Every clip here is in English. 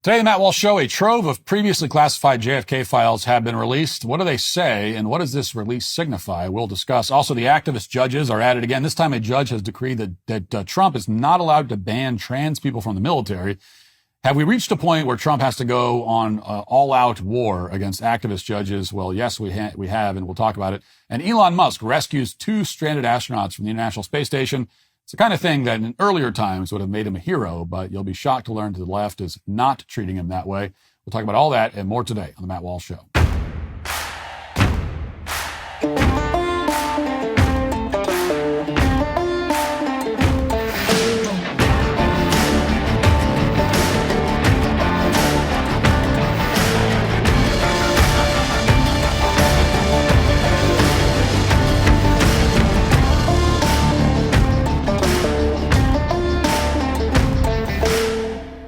Today, the Matt Walsh Show, a trove of previously classified JFK files have been released. What do they say, and what does this release signify? We'll discuss. Also, the activist judges are at it again. This time, a judge has decreed that Trump is not allowed to ban trans people from the military. Have we reached a point where Trump has to go on all-out war against activist judges? Well, yes, we have, and we'll talk about it. And Elon Musk rescues 2 stranded astronauts from the International Space Station. It's the kind of thing that in earlier times would have made him a hero, but you'll be shocked to learn that the left is not treating him that way. We'll talk about all that and more today on the Matt Walsh Show.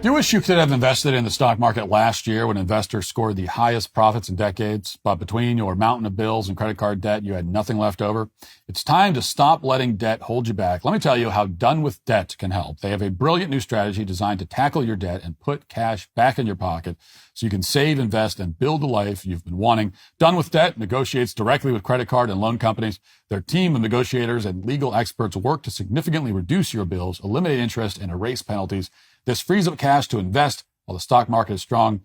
You wish you could have invested in the stock market last year when investors scored the highest profits in decades, but between your mountain of bills and credit card debt, you had nothing left over. It's time to stop letting debt hold you back. Let me tell you how Done with Debt can help. They have a brilliant new strategy designed to tackle your debt and put cash back in your pocket so you can save, invest, and build the life you've been wanting. Done with Debt negotiates directly with credit card and loan companies. Their team of negotiators and legal experts work to significantly reduce your bills, eliminate interest, and erase penalties. This frees up cash to invest while the stock market is strong.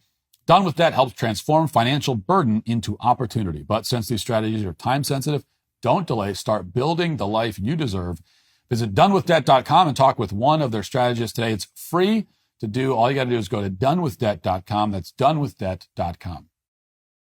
Done with Debt helps transform financial burden into opportunity. But since these strategies are time sensitive, don't delay. Start building the life you deserve. Visit donewithdebt.com and talk with one of their strategists today. It's free to do. All you got to do is go to donewithdebt.com. That's donewithdebt.com.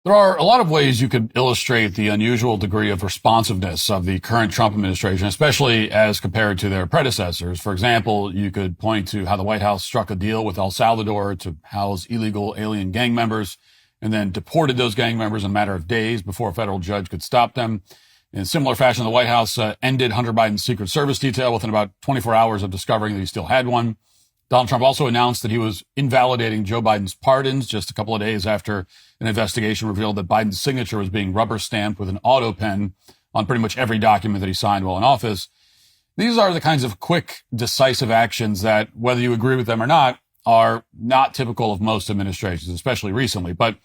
There are a lot of ways you could illustrate the unusual degree of responsiveness of the current Trump administration, especially as compared to their predecessors. For example, you could point to how the White House struck a deal with El Salvador to house illegal alien gang members and then deported those gang members in a matter of days before a federal judge could stop them. In similar fashion, the White House ended Hunter Biden's Secret Service detail within about 24 hours of discovering that he still had one. Donald Trump also announced that he was invalidating Joe Biden's pardons just a couple of days after an investigation revealed that Biden's signature was being rubber stamped with an auto pen on pretty much every document that he signed while in office. These are the kinds of quick, decisive actions that, whether you agree with them or not, are not typical of most administrations, especially recently. But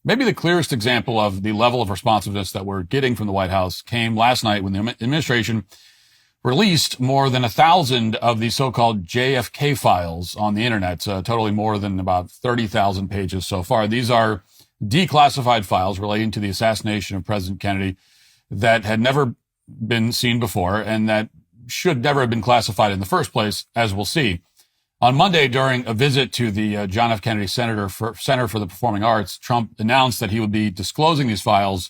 maybe the clearest example of the level of responsiveness that we're getting from the White House came last night when the administration released more than 1,000 of the so-called JFK files on the internet, totaling more than about 30,000 pages so far. These are declassified files relating to the assassination of President Kennedy that had never been seen before and that should never have been classified in the first place, as we'll see. On Monday, during a visit to the John F. Kennedy Center for the Performing Arts, Trump announced that he would be disclosing these files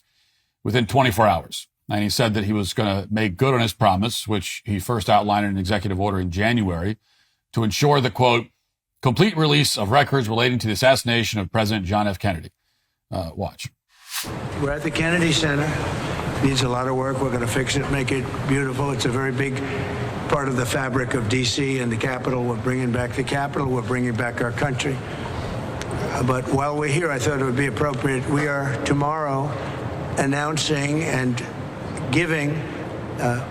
within 24 hours. And he said that he was going to make good on his promise, which he first outlined in an executive order in January, to ensure the, quote, complete release of records relating to the assassination of President John F. Kennedy. Watch. We're at the Kennedy Center. It needs a lot of work. We're going to fix it, make it beautiful. It's a very big part of the fabric of D.C. and the Capitol. We're bringing back the Capitol. We're bringing back our country. But while we're here, I thought it would be appropriate. We are tomorrow announcing and giving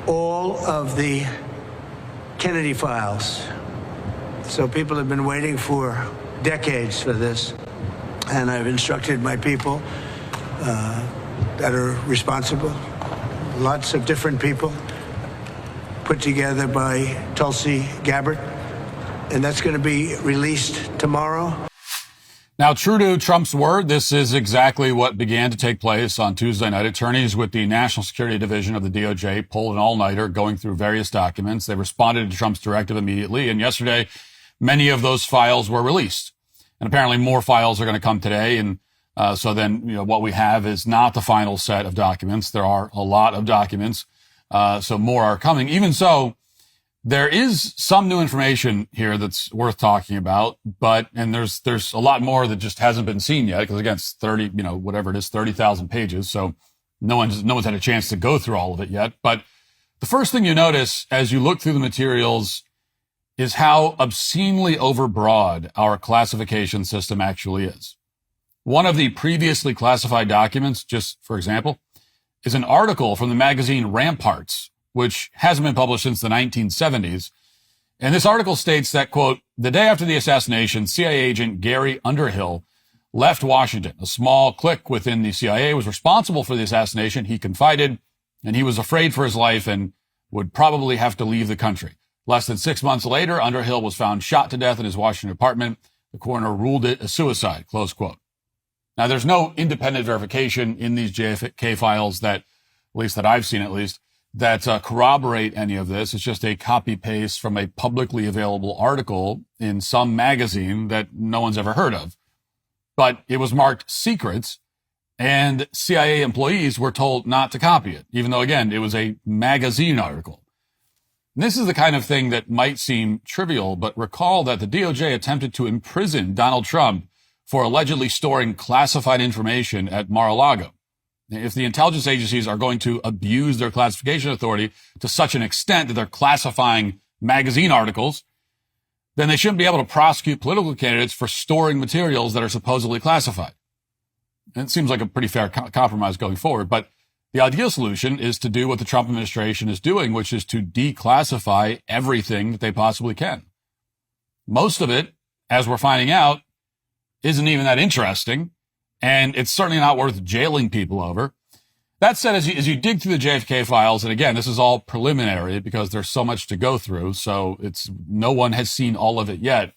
all of the Kennedy files. So people have been waiting for decades for this, and I've instructed my people that are responsible, lots of different people, put together by Tulsi Gabbard, and that's going to be released tomorrow. Now, true to Trump's word, this is exactly what began to take place on Tuesday night. Attorneys with the National Security Division of the DOJ pulled an all-nighter going through various documents. They responded to Trump's directive immediately, and yesterday, many of those files were released. And apparently more files are going to come today, and so then what we have is not the final set of documents. There are a lot of documents, so more are coming. Even so, there is some new information here that's worth talking about, and there's a lot more that just hasn't been seen yet, because again, it's 30,000 pages. So no one's had a chance to go through all of it yet. But the first thing you notice as you look through the materials is how obscenely overbroad our classification system actually is. One of the previously classified documents, just for example, is an article from the magazine Ramparts, which hasn't been published since the 1970s. And this article states that, quote, the day after the assassination, CIA agent Gary Underhill left Washington. A small clique within the CIA was responsible for the assassination. He confided, and he was afraid for his life and would probably have to leave the country. Less than 6 months later, Underhill was found shot to death in his Washington apartment. The coroner ruled it a suicide, close quote. Now, there's no independent verification in these JFK files that, at least that I've seen at least, that corroborate any of this. It's just a copy paste from a publicly available article in some magazine that no one's ever heard of. But it was marked secret, and CIA employees were told not to copy it, even though, again, it was a magazine article. And this is the kind of thing that might seem trivial, but recall that the DOJ attempted to imprison Donald Trump for allegedly storing classified information at Mar-a-Lago. If the intelligence agencies are going to abuse their classification authority to such an extent that they're classifying magazine articles, then they shouldn't be able to prosecute political candidates for storing materials that are supposedly classified. And it seems like a pretty fair compromise going forward, but the ideal solution is to do what the Trump administration is doing, which is to declassify everything that they possibly can. Most of it, as we're finding out, isn't even that interesting, and it's certainly not worth jailing people over. That said, as you dig through the JFK files, and again, this is all preliminary because there's so much to go through, so no one has seen all of it yet.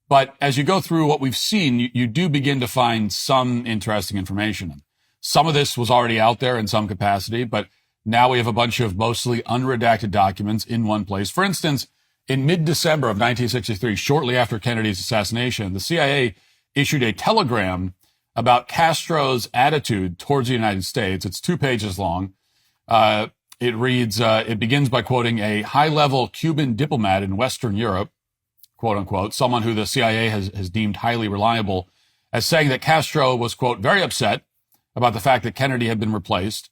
But as you go through what we've seen, you do begin to find some interesting information. Some of this was already out there in some capacity, but now we have a bunch of mostly unredacted documents in one place. For instance, in mid-December of 1963, shortly after Kennedy's assassination, the CIA issued a telegram about Castro's attitude towards the United States. It's 2 pages long. It reads, it begins by quoting a high-level Cuban diplomat in Western Europe, quote unquote, someone who the CIA has deemed highly reliable, as saying that Castro was, quote, very upset about the fact that Kennedy had been replaced.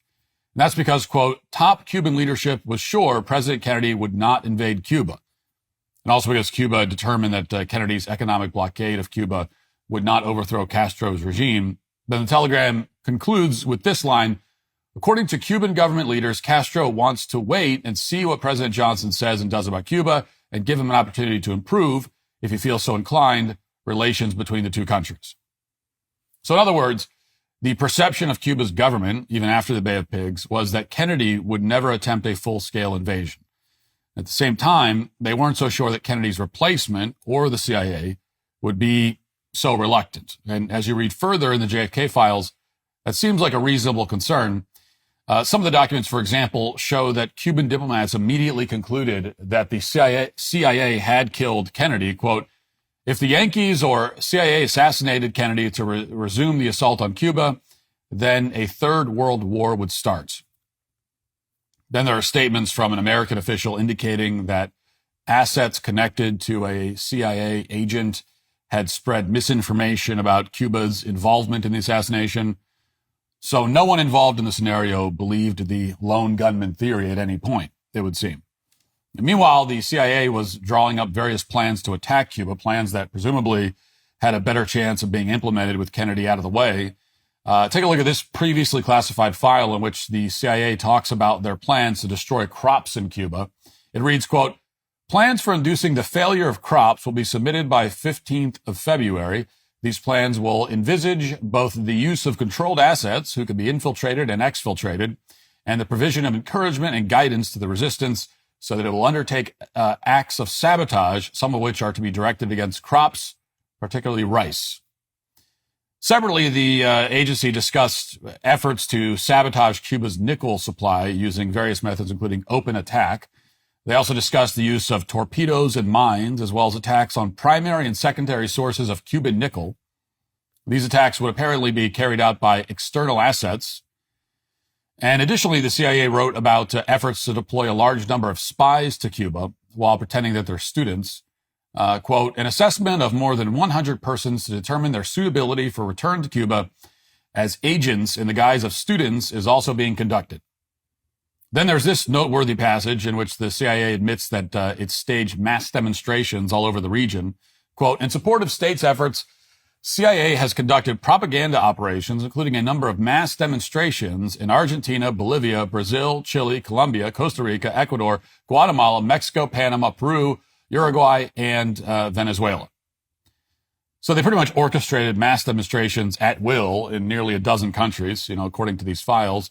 And that's because, quote, top Cuban leadership was sure President Kennedy would not invade Cuba. And also because Cuba determined that Kennedy's economic blockade of Cuba would not overthrow Castro's regime. Then the telegram concludes with this line, according to Cuban government leaders, Castro wants to wait and see what President Johnson says and does about Cuba and give him an opportunity to improve, if he feels so inclined, relations between the two countries. So in other words, the perception of Cuba's government, even after the Bay of Pigs, was that Kennedy would never attempt a full-scale invasion. At the same time, they weren't so sure that Kennedy's replacement or the CIA would be so reluctant. And as you read further in the JFK files, that seems like a reasonable concern. Some of the documents, for example, show that Cuban diplomats immediately concluded that the CIA had killed Kennedy. Quote, if the Yankees or CIA assassinated Kennedy to resume the assault on Cuba, then a third world war would start. Then there are statements from an American official indicating that assets connected to a CIA agent had spread misinformation about Cuba's involvement in the assassination. So no one involved in the scenario believed the lone gunman theory at any point, it would seem. And meanwhile, the CIA was drawing up various plans to attack Cuba, plans that presumably had a better chance of being implemented with Kennedy out of the way. Take a look at this previously classified file in which the CIA talks about their plans to destroy crops in Cuba. It reads, quote, plans for inducing the failure of crops will be submitted by 15th of February. These plans will envisage both the use of controlled assets, who can be infiltrated and exfiltrated, and the provision of encouragement and guidance to the resistance so that it will undertake acts of sabotage, some of which are to be directed against crops, particularly rice. Separately, the agency discussed efforts to sabotage Cuba's nickel supply using various methods, including open attack. They also discussed the use of torpedoes and mines, as well as attacks on primary and secondary sources of Cuban nickel. These attacks would apparently be carried out by external assets. And additionally, the CIA wrote about efforts to deploy a large number of spies to Cuba while pretending that they're students. Quote, an assessment of more than 100 persons to determine their suitability for return to Cuba as agents in the guise of students is also being conducted. Then there's this noteworthy passage in which the CIA admits that it staged mass demonstrations all over the region. Quote, in support of states' efforts CIA has conducted propaganda operations, including a number of mass demonstrations in Argentina, Bolivia, Brazil, Chile, Colombia, Costa Rica, Ecuador, Guatemala, Mexico, Panama, Peru, Uruguay, and Venezuela. So they pretty much orchestrated mass demonstrations at will in nearly a dozen countries, according to these files.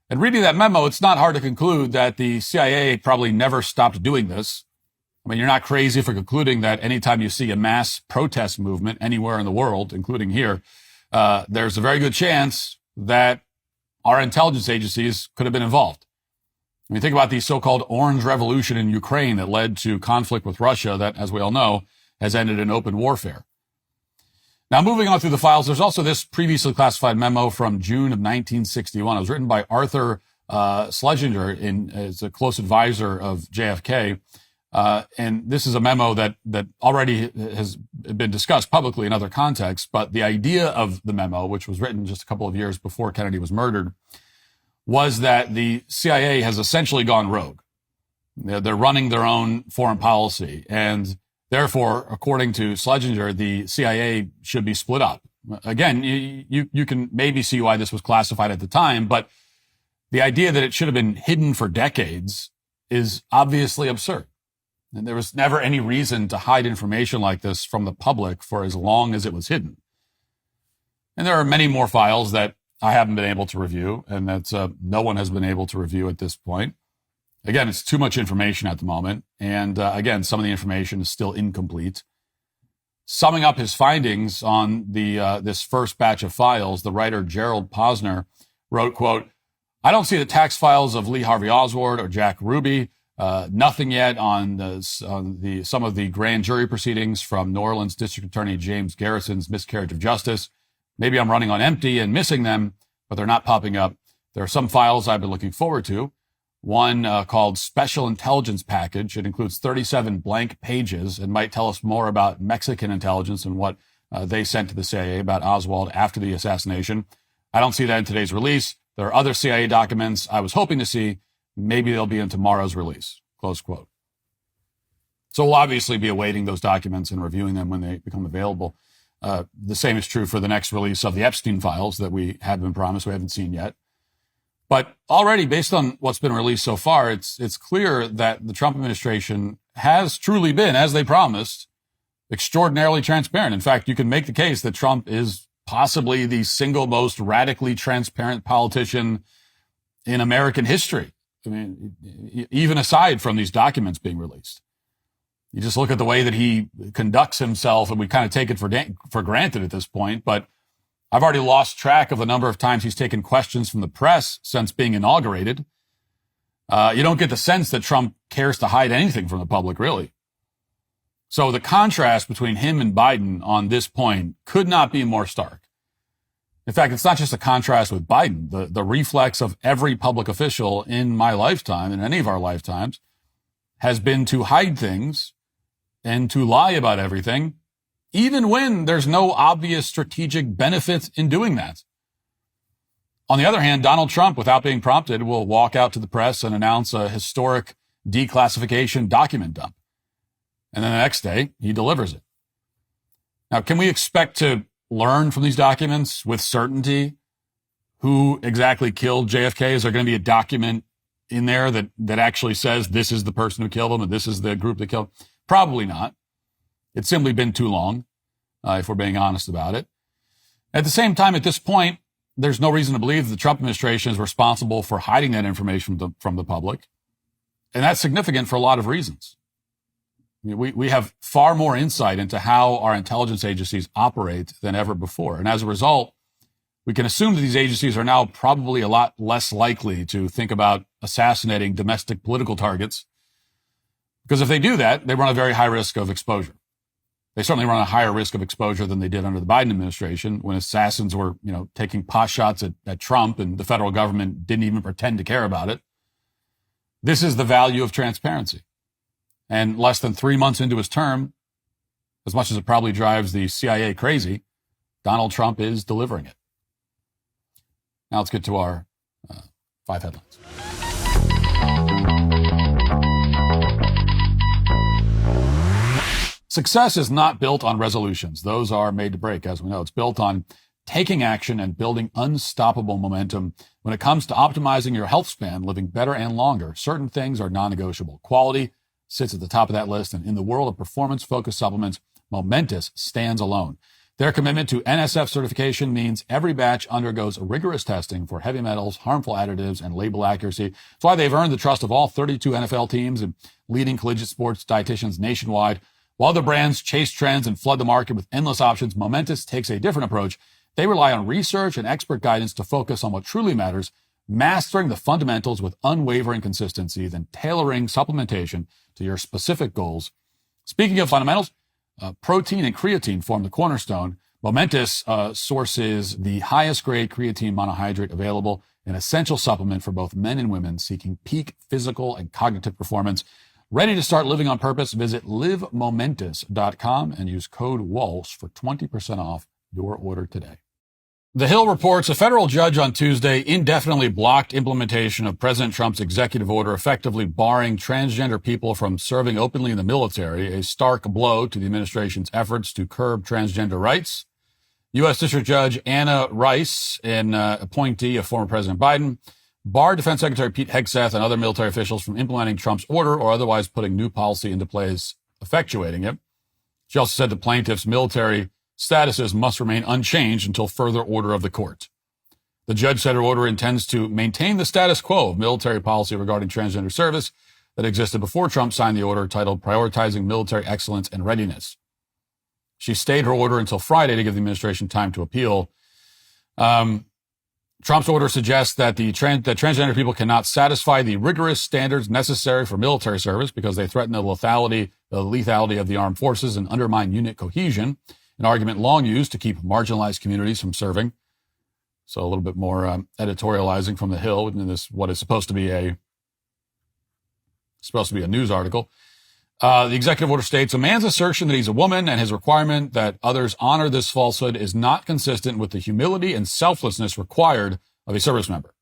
And reading that memo, it's not hard to conclude that the CIA probably never stopped doing this. I mean, you're not crazy for concluding that anytime you see a mass protest movement anywhere in the world, including here, there's a very good chance that our intelligence agencies could have been involved. I mean, think about the so-called Orange Revolution in Ukraine that led to conflict with Russia that, as we all know, has ended in open warfare. Now, moving on through the files, there's also this previously classified memo from June of 1961. It was written by Arthur Schlesinger as a close advisor of JFK. And this is a memo that already has been discussed publicly in other contexts. But the idea of the memo, which was written just a couple of years before Kennedy was murdered, was that the CIA has essentially gone rogue. They're running their own foreign policy. And therefore, according to Schlesinger, the CIA should be split up. Again, you can maybe see why this was classified at the time, but the idea that it should have been hidden for decades is obviously absurd. And there was never any reason to hide information like this from the public for as long as it was hidden. And there are many more files that I haven't been able to review, and that no one has been able to review at this point. Again, it's too much information at the moment. And again, some of the information is still incomplete. Summing up his findings on this first batch of files, the writer Gerald Posner wrote, quote, "I don't see the tax files of Lee Harvey Oswald or Jack Ruby. Nothing yet on some of the grand jury proceedings from New Orleans District Attorney James Garrison's miscarriage of justice. Maybe I'm running on empty and missing them, but they're not popping up. There are some files I've been looking forward to. One called Special Intelligence Package. It includes 37 blank pages and might tell us more about Mexican intelligence and what they sent to the CIA about Oswald after the assassination. I don't see that in today's release. There are other CIA documents I was hoping to see. Maybe they'll be in tomorrow's release," close quote. So we'll obviously be awaiting those documents and reviewing them when they become available. The same is true for the next release of the Epstein files that we have been promised, we haven't seen yet. But already, based on what's been released so far, it's clear that the Trump administration has truly been, as they promised, extraordinarily transparent. In fact, you can make the case that Trump is possibly the single most radically transparent politician in American history. I mean, even aside from these documents being released. You just look at the way that he conducts himself, and we kind of take it for granted at this point. But I've already lost track of the number of times he's taken questions from the press since being inaugurated. You don't get the sense that Trump cares to hide anything from the public, really. So the contrast between him and Biden on this point could not be more stark. In fact, it's not just a contrast with Biden. The reflex of every public official in my lifetime, in any of our lifetimes, has been to hide things and to lie about everything, even when there's no obvious strategic benefit in doing that. On the other hand, Donald Trump, without being prompted, will walk out to the press and announce a historic declassification document dump. And then the next day, he delivers it. Now, can we expect to learn from these documents with certainty who exactly killed JFK? Is there going to be a document in there that actually says this is the person who killed him and this is the group that killed him? Probably not. It's simply been too long, if we're being honest about it. At the same time, at this point, there's no reason to believe the Trump administration is responsible for hiding that information from the public. And that's significant for a lot of reasons. We have far more insight into how our intelligence agencies operate than ever before. And as a result, we can assume that these agencies are now probably a lot less likely to think about assassinating domestic political targets. Because if they do that, they run a very high risk of exposure. They certainly run a higher risk of exposure than they did under the Biden administration when assassins were, taking pot shots at Trump and the federal government didn't even pretend to care about it. This is the value of transparency. And less than 3 months into his term, as much as it probably drives the CIA crazy, Donald Trump is delivering it. Now let's get to our 5 headlines. Success is not built on resolutions. Those are made to break, as we know. It's built on taking action and building unstoppable momentum. When it comes to optimizing your health span, living better and longer, certain things are non-negotiable. Quality sits at the top of that list, and in the world of performance-focused supplements, Momentous stands alone. Their commitment to NSF certification means every batch undergoes rigorous testing for heavy metals, harmful additives, and label accuracy. That's why they've earned the trust of all 32 NFL teams and leading collegiate sports dietitians nationwide. While other brands chase trends and flood the market with endless options, Momentous takes a different approach. They rely on research and expert guidance to focus on what truly matters, mastering the fundamentals with unwavering consistency, then tailoring supplementation to your specific goals. Speaking of fundamentals, protein and creatine form the cornerstone. Momentous sources the highest grade creatine monohydrate available, an essential supplement for both men and women seeking peak physical and cognitive performance. Ready to start living on purpose? Visit livemomentous.com and use code Walsh for 20% off your order today. The Hill reports a federal judge on Tuesday indefinitely blocked implementation of President Trump's executive order, effectively barring transgender people from serving openly in the military, a stark blow to the administration's efforts to curb transgender rights. U.S. District Judge Anna Rice, an appointee of former President Biden, barred Defense Secretary Pete Hegseth and other military officials from implementing Trump's order or otherwise putting new policy into place, effectuating it. She also said the plaintiffs' military statuses must remain unchanged until further order of the court. The judge said her order intends to maintain the status quo of military policy regarding transgender service that existed before Trump signed the order titled Prioritizing Military Excellence and Readiness. She stayed her order until Friday to give the administration time to appeal. Trump's order suggests that that transgender people cannot satisfy the rigorous standards necessary for military service because they threaten the lethality of the armed forces and undermine unit cohesion, an argument long used to keep marginalized communities from serving. So a little bit more editorializing from the Hill in this what is supposed to be a news article. The executive order states, a man's assertion that he's a woman and his requirement that others honor this falsehood is not consistent with the humility and selflessness required of a service member.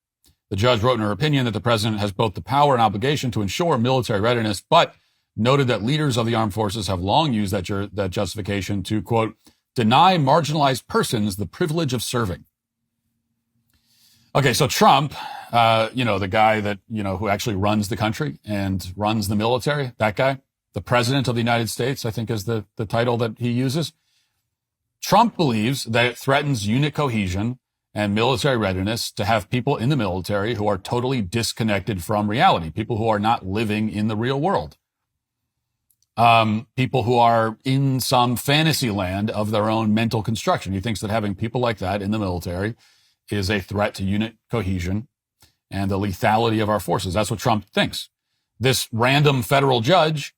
The judge wrote in her opinion that the president has both the power and obligation to ensure military readiness, but noted that leaders of the armed forces have long used that justification to, quote, deny marginalized persons the privilege of serving. Okay, so Trump, the guy that, who actually runs the country and runs the military, that guy, the president of the United States, I think is the title that he uses. Trump believes that it threatens unit cohesion and military readiness to have people in the military who are totally disconnected from reality, people who are not living in the real world. People who are in some fantasy land of their own mental construction. He thinks that having people like that in the military is a threat to unit cohesion and the lethality of our forces. That's what Trump thinks. This random federal judge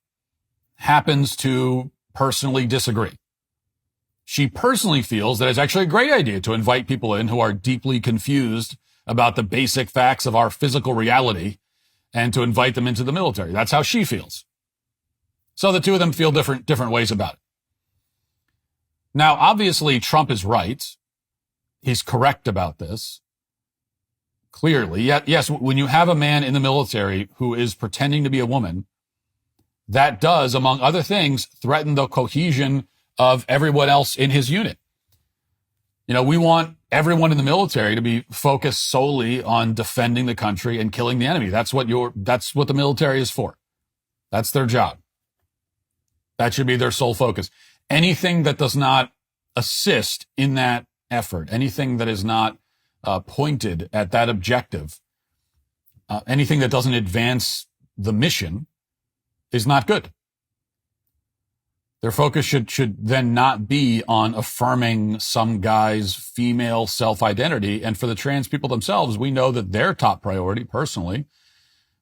happens to personally disagree. She personally feels that it's actually a great idea to invite people in who are deeply confused about the basic facts of our physical reality and to invite them into the military. That's how she feels. So the two of them feel different ways about it. Now, obviously, Trump is right. He's correct about this. Clearly. Yes, when you have a man in the military who is pretending to be a woman, that does, among other things, threaten the cohesion of everyone else in his unit. We want everyone in the military to be focused solely on defending the country and killing the enemy. That's what the military is for. That's their job. That should be their sole focus. Anything that does not assist in that effort, anything that is not pointed at that objective, anything that doesn't advance the mission is not good. Their focus should then not be on affirming some guy's female self-identity. And for the trans people themselves, we know that their top priority, personally,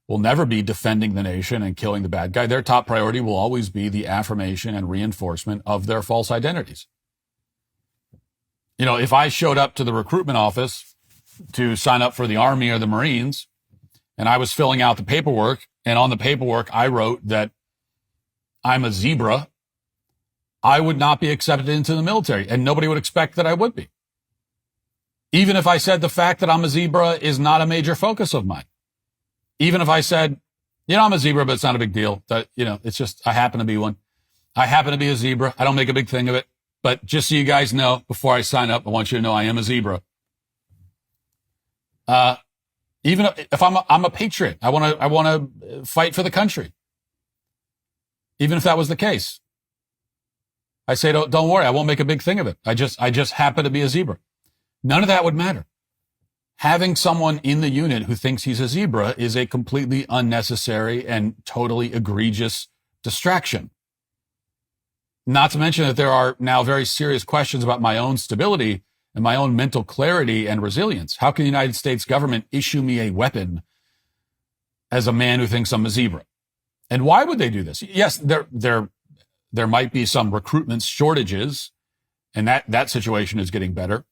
will never be defending the nation and killing the bad guy. Their top priority will always be the affirmation and reinforcement of their false identities. If I showed up to the recruitment office to sign up for the Army or the Marines, and I was filling out the paperwork, and on the paperwork I wrote that I'm a zebra, I would not be accepted into the military, and nobody would expect that I would be. Even if I said the fact that I'm a zebra is not a major focus of mine. Even if I said, I'm a zebra, but it's not a big deal. That, it's just, I happen to be one. I happen to be a zebra. I don't make a big thing of it. But just so you guys know, before I sign up, I want you to know I am a zebra. Even if I'm a patriot, I want to fight for the country. Even if that was the case, I say, don't worry, I won't make a big thing of it. I just happen to be a zebra. None of that would matter. Having someone in the unit who thinks he's a zebra is a completely unnecessary and totally egregious distraction. Not to mention that there are now very serious questions about my own stability and my own mental clarity and resilience. How can the United States government issue me a weapon as a man who thinks I'm a zebra? And why would they do this? Yes, there might be some recruitment shortages, and that situation is getting better.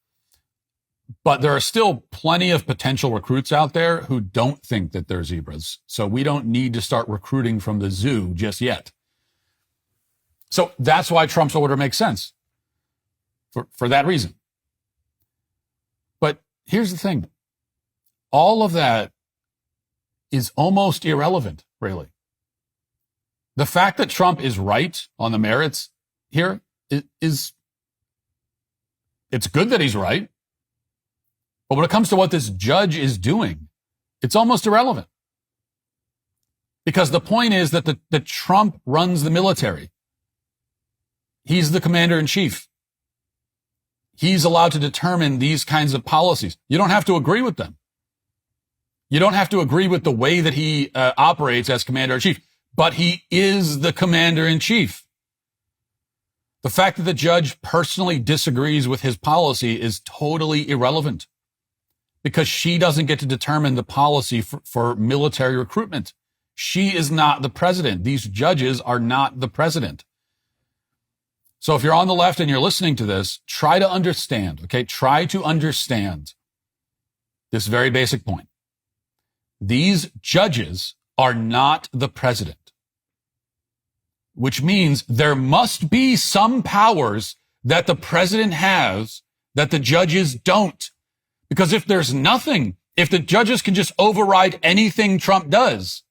But there are still plenty of potential recruits out there who don't think that they're zebras. So we don't need to start recruiting from the zoo just yet. So that's why Trump's order makes sense for that reason. But here's the thing. All of that is almost irrelevant, really. The fact that Trump is right on the merits here is it's good that he's right. But when it comes to what this judge is doing, it's almost irrelevant. Because the point is that the Trump runs the military. He's the commander in chief. He's allowed to determine these kinds of policies. You don't have to agree with them. You don't have to agree with the way that he operates as commander in chief, but he is the commander in chief. The fact that the judge personally disagrees with his policy is totally irrelevant because she doesn't get to determine the policy for military recruitment. She is not the president. These judges are not the president. So if you're on the left and you're listening to this, try to understand, okay? Try to understand this very basic point. These judges are not the president, which means there must be some powers that the president has that the judges don't. Because if there's nothing, if the judges can just override anything Trump does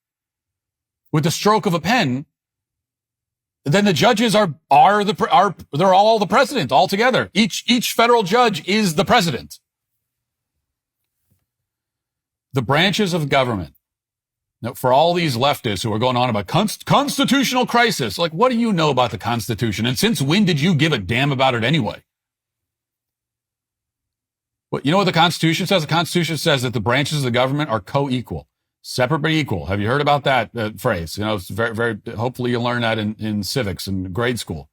with the stroke of a pen, then the judges they're all the president altogether. Each federal judge is the president. The branches of government. Now, for all these leftists who are going on about constitutional crisis, like, what do you know about the Constitution? And since when did you give a damn about it anyway? Well, you know what the Constitution says? The Constitution says that the branches of the government are co-equal. Separate but equal. Have you heard about that phrase? You know, it's very, very, hopefully you learn that in civics in grade school.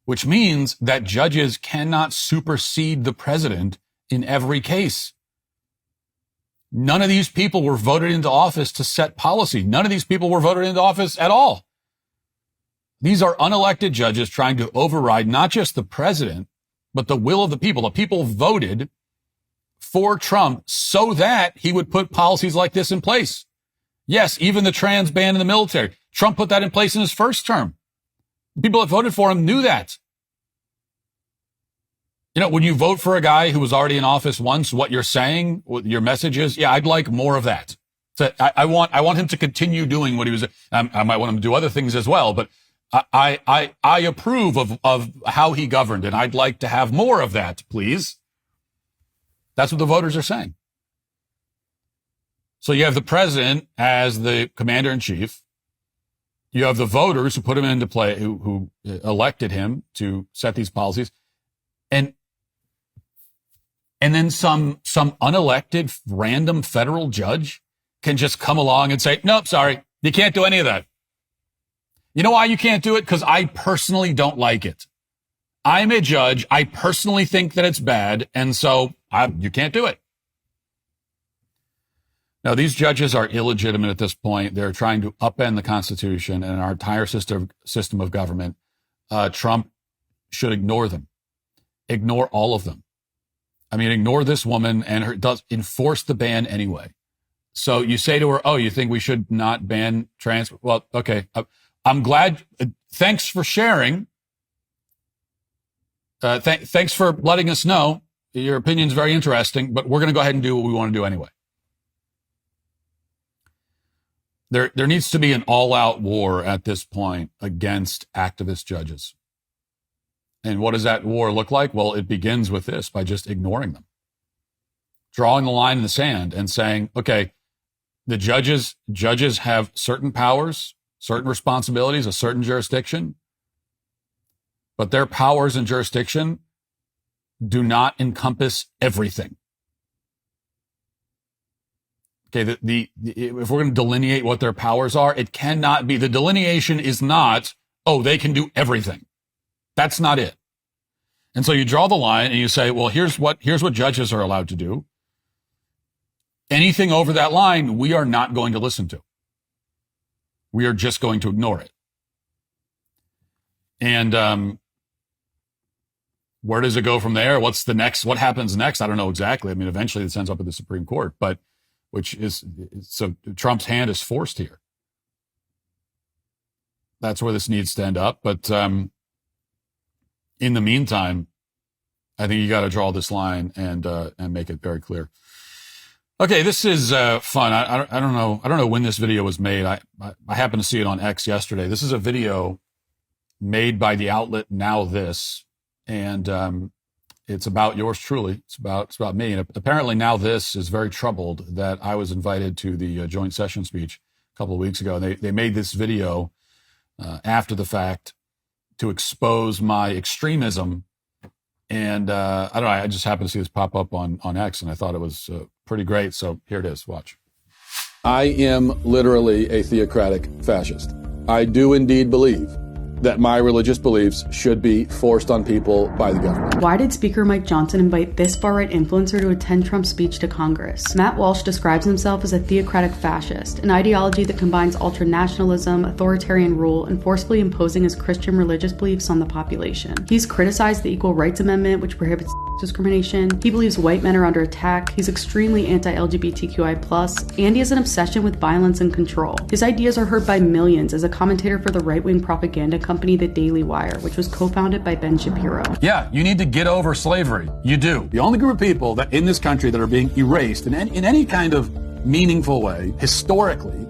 Which means that judges cannot supersede the president in every case. None of these people were voted into office to set policy. None of these people were voted into office at all. These are unelected judges trying to override not just the president, but the will of the people. The people voted for Trump so that he would put policies like this in place. Yes, even the trans ban in the military. Trump put that in place in his first term. The people that voted for him knew that. You know, when you vote for a guy who was already in office once, what you're saying, what your message is, yeah, I'd like more of that. So I want him to continue doing what he was. I might want him to do other things as well, but I approve of how he governed, and I'd like to have more of that, please. That's what the voters are saying. So you have the president as the commander in chief. You have the voters who put him into play, who elected him to set these policies. And then some unelected random federal judge can just come along and say, nope, sorry, you can't do any of that. You know why you can't do it? Because I personally don't like it. I'm a judge. I personally think that it's bad. And so you can't do it. Now, these judges are illegitimate at this point. They're trying to upend the Constitution and our entire system of government. Trump should ignore them. Ignore all of them. I mean, ignore this woman and enforce the ban anyway. So you say to her, oh, you think we should not ban trans? Well, okay. I'm glad. Thanks for sharing. Thanks for letting us know. Your opinion's very interesting, but we're going to go ahead and do what we want to do anyway. There needs to be an all-out war at this point against activist judges. And what does that war look like? Well, it begins with this, by just ignoring them. Drawing the line in the sand and saying, okay, the judges have certain powers, certain responsibilities, a certain jurisdiction, but their powers and jurisdiction do not encompass everything. Okay, if we're going to delineate what their powers are, it cannot be. The delineation is not, oh, they can do everything. That's not it. And so you draw the line and you say, well, here's what judges are allowed to do. Anything over that line, we are not going to listen to. We are just going to ignore it. And where does it go from there? What's the next? What happens next? I don't know exactly. I mean, eventually it ends up at the Supreme Court, but so Trump's hand is forced here. That's where this needs to end up. But in the meantime, I think you got to draw this line and make it very clear. Okay, this is fun. I don't know when this video was made. I happened to see it on X yesterday. This is a video made by the outlet Now This, and it's about yours truly. It's about me. And apparently Now This is very troubled that I was invited to the joint session speech a couple of weeks ago. They made this video after the fact to expose my extremism. And I don't know, I just happened to see this pop up on X, and I thought it was pretty great. So here it is. Watch. I am literally a theocratic fascist. I do indeed believe that my religious beliefs should be forced on people by the government. Why did Speaker Mike Johnson invite this far-right influencer to attend Trump's speech to Congress? Matt Walsh describes himself as a theocratic fascist, an ideology that combines ultranationalism, authoritarian rule, and forcefully imposing his Christian religious beliefs on the population. He's criticized the Equal Rights Amendment, which prohibits discrimination. He believes white men are under attack. He's extremely anti-LGBTQI+, and he has an obsession with violence and control. His ideas are heard by millions as a commentator for the right-wing propaganda company The Daily Wire, which was co-founded by Ben Shapiro. Yeah, you need to get over slavery. You do. The only group of people that in this country that are being erased in any kind of meaningful way, historically,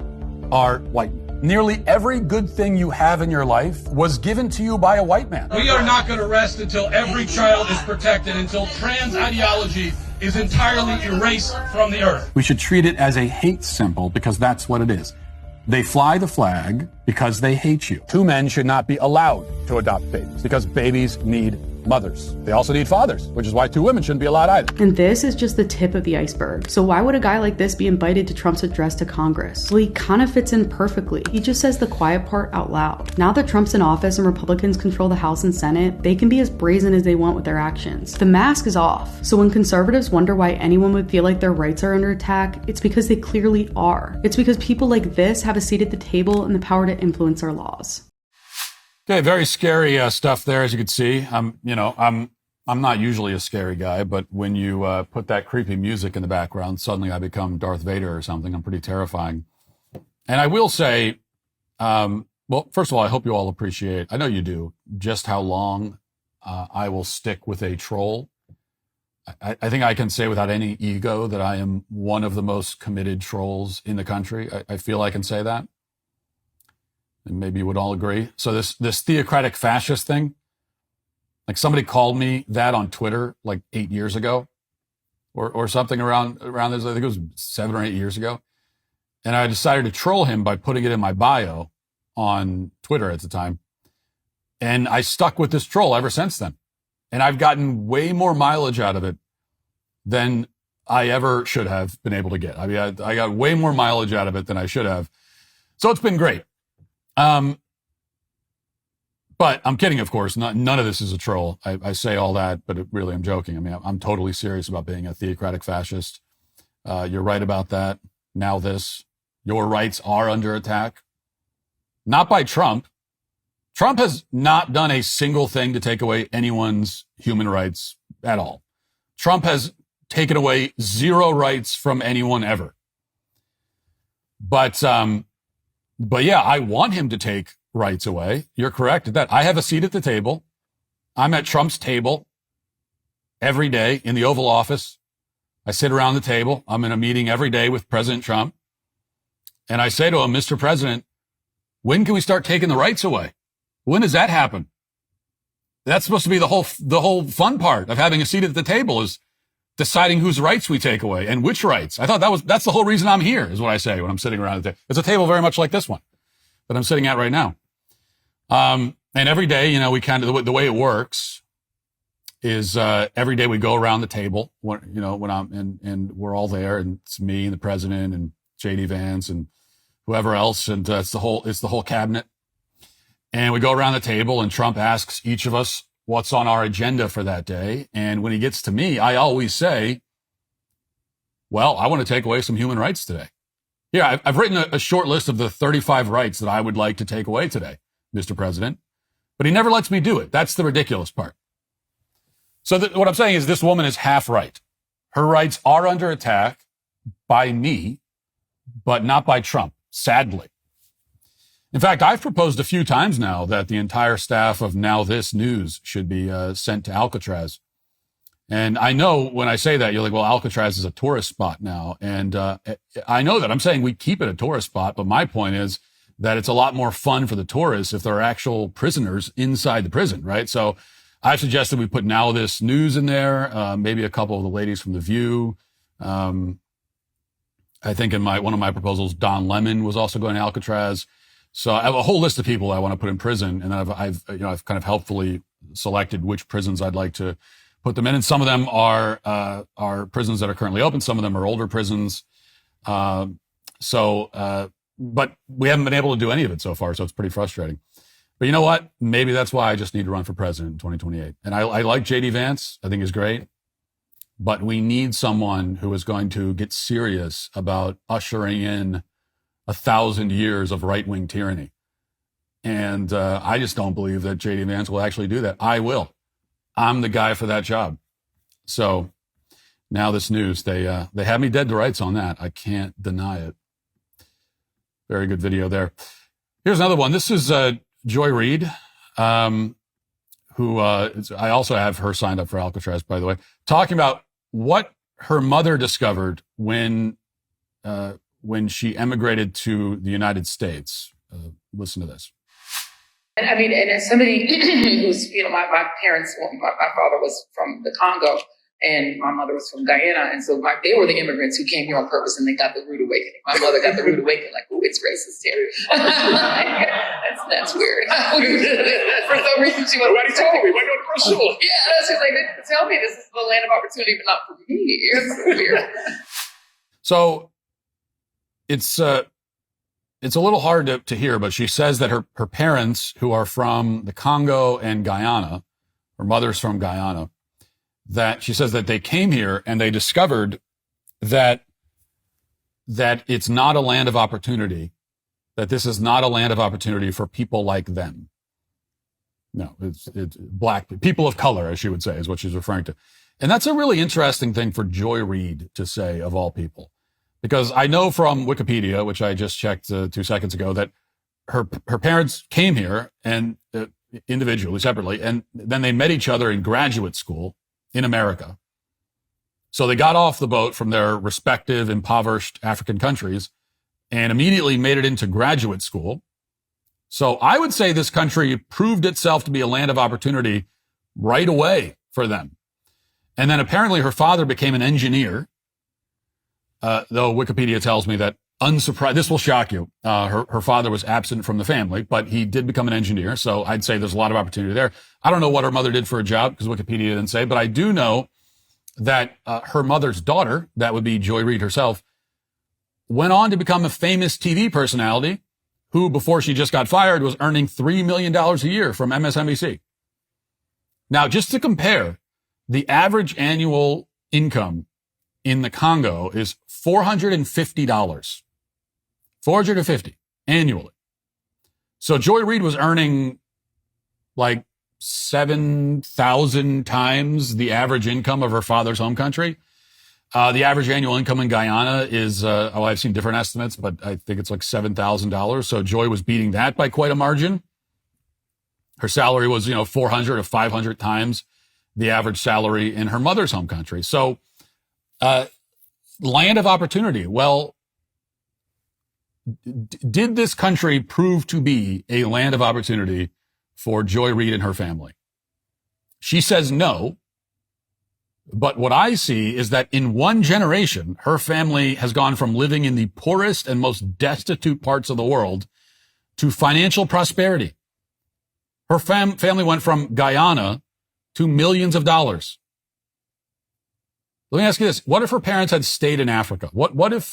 are white. Nearly every good thing you have in your life was given to you by a white man. We are not going to rest until every child is protected, until trans ideology is entirely erased from the earth. We should treat it as a hate symbol because that's what it is. They fly the flag because they hate you. Two men should not be allowed to adopt babies because babies need mothers. They also need fathers, which is why two women shouldn't be allowed either. And this is just the tip of the iceberg. So why would a guy like this be invited to Trump's address to Congress? Well, he kind of fits in perfectly. He just says the quiet part out loud. Now that Trump's in office and Republicans control the House and Senate, they can be as brazen as they want with their actions. The mask is off. So when conservatives wonder why anyone would feel like their rights are under attack, it's because they clearly are. It's because people like this have a seat at the table and the power to influence our laws. Okay, very scary stuff there, as you can see. I'm not usually a scary guy, but when you put that creepy music in the background, suddenly I become Darth Vader or something. I'm pretty terrifying. And I will say, well, first of all, I hope you all appreciate, I know you do, just how long I will stick with a troll. I think I can say without any ego that I am one of the most committed trolls in the country. I feel I can say that. And maybe you would all agree. So this theocratic fascist thing, like somebody called me that on Twitter like 8 years ago or something around this. I think it was 7 or 8 years ago. And I decided to troll him by putting it in my bio on Twitter at the time. And I stuck with this troll ever since then. And I've gotten way more mileage out of it than I ever should have been able to get. I mean, I got way more mileage out of it than I should have. So it's been great. But I'm kidding, of course. None of this is a troll. I say all that, but really I'm joking. I mean, I'm totally serious about being a theocratic fascist. You're right about that. Now this, your rights are under attack. Not by Trump. Trump has not done a single thing to take away anyone's human rights at all. Trump has taken away 0 rights from anyone ever. But yeah, I want him to take rights away. You're correct at that. I have a seat at the table. I'm at Trump's table every day in the Oval Office. I sit around the table. I'm in a meeting every day with President Trump. And I say to him, Mr. President, when can we start taking the rights away? When does that happen? That's supposed to be the whole fun part of having a seat at the table, is deciding whose rights we take away and which rights. I thought that's the whole reason I'm here, is what I say when I'm sitting around the table. It's a table very much like this one that I'm sitting at right now. And every day, we kind of, the way it works is, every day we go around the table when I'm, and we're all there, and it's me and the president and JD Vance and whoever else. And it's the whole cabinet. And we go around the table, and Trump asks each of us what's on our agenda for that day. And when he gets to me, I always say, well, I want to take away some human rights today. Yeah, I've written a short list of the 35 rights that I would like to take away today, Mr. President. But he never lets me do it. That's the ridiculous part. So what I'm saying is, this woman is half right. Her rights are under attack by me, but not by Trump, sadly. In fact, I've proposed a few times now that the entire staff of Now This News should be sent to Alcatraz. And I know when I say that, you're like, well, Alcatraz is a tourist spot now. And I know that. I'm saying we keep it a tourist spot, but my point is that it's a lot more fun for the tourists if there are actual prisoners inside the prison, right? So I've suggested we put Now This News in there, maybe a couple of the ladies from The View. I think in one of my proposals, Don Lemon was also going to Alcatraz. So I have a whole list of people I want to put in prison, and I've kind of helpfully selected which prisons I'd like to put them in. And some of them are prisons that are currently open. Some of them are older prisons. But we haven't been able to do any of it so far. So it's pretty frustrating. But you know what? Maybe that's why I just need to run for president in 2028. And I like JD Vance. I think he's great. But we need someone who is going to get serious about ushering in 1,000 years of right-wing tyranny. And I just don't believe that JD Vance will actually do that. I will. I'm the guy for that job. So Now This News, they have me dead to rights on that. I can't deny it. Very good video there. Here's another one. This is Joy Reid, who I also have her signed up for Alcatraz, by the way, talking about what her mother discovered when she emigrated to the United States. Listen to this. And I mean, and as somebody who's, my parents, my father was from the Congo and my mother was from Guyana. And so they were the immigrants who came here on purpose, and they got the rude awakening. My mother got the rude awakening, like, ooh, it's racist here. That's weird. For some reason, she was. Nobody told me. Why go to Brazil? Yeah, she's like, they didn't tell me this is the land of opportunity, but not for me. It's weird. So it's a little hard to hear, but she says that her parents, who are from the Congo and Guyana, her mother's from Guyana, that she says that they came here and they discovered that it's not a land of opportunity, that this is not a land of opportunity for people like them. No, it's black people of color, as she would say, is what she's referring to. And that's a really interesting thing for Joy Reid to say, of all people. Because I know from Wikipedia, which I just checked 2 seconds ago, that her parents came here and individually, separately, and then they met each other in graduate school in America. So they got off the boat from their respective impoverished African countries and immediately made it into graduate school. So I would say this country proved itself to be a land of opportunity right away for them. And then apparently her father became an engineer. Though Wikipedia tells me that, unsurprised, this will shock you, her father was absent from the family, but he did become an engineer, so I'd say there's a lot of opportunity there. I don't know what her mother did for a job, because Wikipedia didn't say, but I do know that her mother's daughter, that would be Joy Reid herself, went on to become a famous TV personality who, before she just got fired, was earning $3 million a year from MSNBC. Now, just to compare, the average annual income in the Congo is $450. $450 annually. So Joy Reid was earning like 7,000 times the average income of her father's home country. The average annual income in Guyana is, I've seen different estimates, but I think it's like $7,000. So Joy was beating that by quite a margin. Her salary was, 400 or 500 times the average salary in her mother's home country. So, land of opportunity. Well, did this country prove to be a land of opportunity for Joy Reid and her family? She says no. But what I see is that in one generation, her family has gone from living in the poorest and most destitute parts of the world to financial prosperity. Her family went from Guyana to millions of dollars. Let me ask you this. What if her parents had stayed in Africa? What if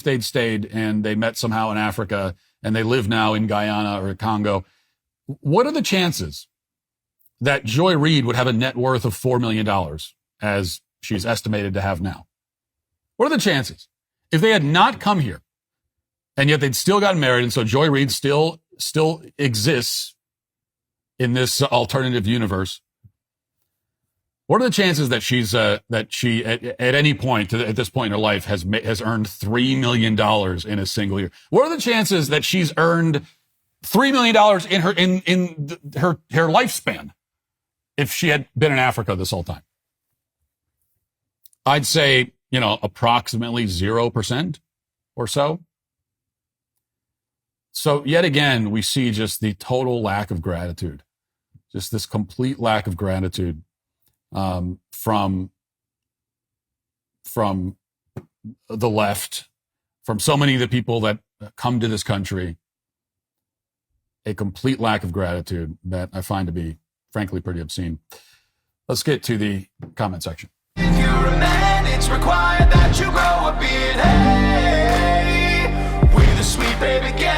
they'd stayed and they met somehow in Africa and they live now in Guyana or Congo? What are the chances that Joy Reid would have a net worth of $4 million as she's estimated to have now? What are the chances? If they had not come here and yet they'd still gotten married, and so Joy Reid still exists in this alternative universe, what are the chances that she at any point at this point in her life has earned $3 million in a single year? What are the chances that she's earned $3 million in her lifespan if she had been in Africa this whole time? I'd say, approximately 0% or so. So yet again, we see just the total lack of gratitude, just this complete lack of gratitude from the left, from so many of the people that come to this country. A complete lack of gratitude that I find to be, frankly, pretty obscene. Let's get to the comment section. If you're a man, it's required that you grow a beard. Hey, we're the sweet baby gang.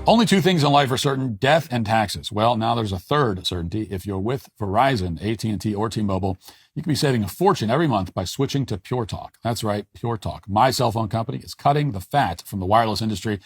Only two things in life are certain: death and taxes. Well, now there's a third certainty. If you're with Verizon, AT&T, or T-Mobile, you can be saving a fortune every month by switching to Pure Talk. That's right, Pure Talk. My cell phone company is cutting the fat from the wireless industry.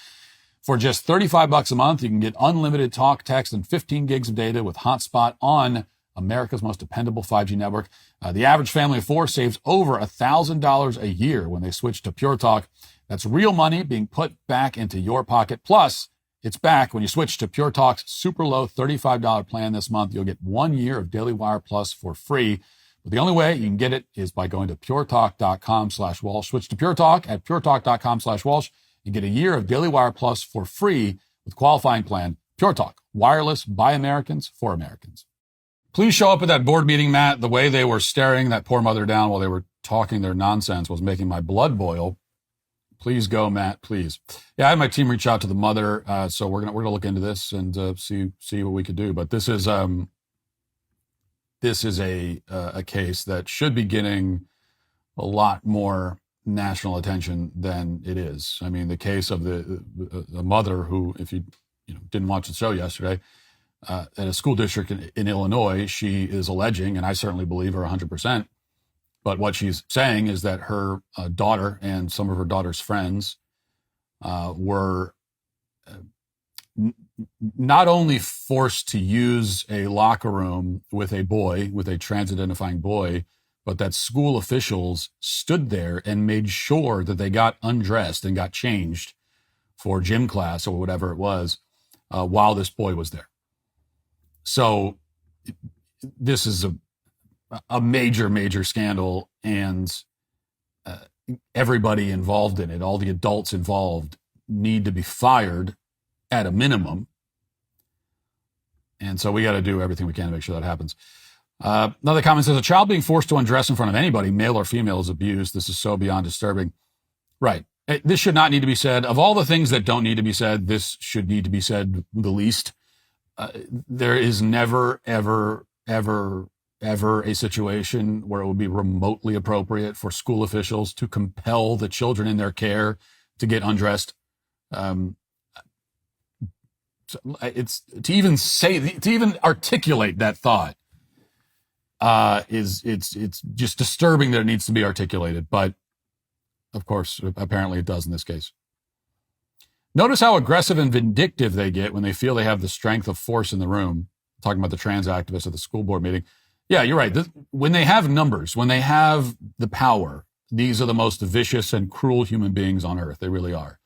For just $35 a month, you can get unlimited talk, text, and 15 gigs of data with Hotspot on America's most dependable 5G network. The average family of four saves over $1,000 a year when they switch to Pure Talk. That's real money being put back into your pocket. Plus, it's back when you switch to Pure Talk's super low $35 plan this month. You'll get 1 year of Daily Wire Plus for free. But the only way you can get it is by going to puretalk.com/Walsh. Switch to Pure Talk at puretalk.com/Walsh and get a year of Daily Wire Plus for free with qualifying plan. Pure Talk, wireless by Americans for Americans. Please show up at that board meeting, Matt. The way they were staring that poor mother down while they were talking their nonsense was making my blood boil. Please go, Matt, please. Yeah, I had my team reach out to the mother, so we're gonna look into this and see what we could do. But this is a case that should be getting a lot more national attention than it is. I mean, the case of the mother who, if you didn't watch the show yesterday, at a school district in Illinois, she is alleging, and I certainly believe her 100%, but what she's saying is that her daughter and some of her daughter's friends were not only forced to use a locker room with a trans-identifying boy, but that school officials stood there and made sure that they got undressed and got changed for gym class or whatever it was while this boy was there. So this is a major, major scandal, and everybody involved in it, all the adults involved, need to be fired at a minimum. And so we got to do everything we can to make sure that happens. Another comment says, a child being forced to undress in front of anybody, male or female, is abuse. This is so beyond disturbing. Right. This should not need to be said. Of all the things that don't need to be said, this should need to be said the least. There is never, ever, ever, ever a situation where it would be remotely appropriate for school officials to compel the children in their care to get undressed. It's to even articulate that thought it's just disturbing that it needs to be articulated. But of course, apparently it does in this case. Notice how aggressive and vindictive they get when they feel they have the strength of force in the room. Talking about the trans activists at the school board meeting. Yeah, you're right. When they have numbers, when they have the power, these are the most vicious and cruel human beings on earth. They really are.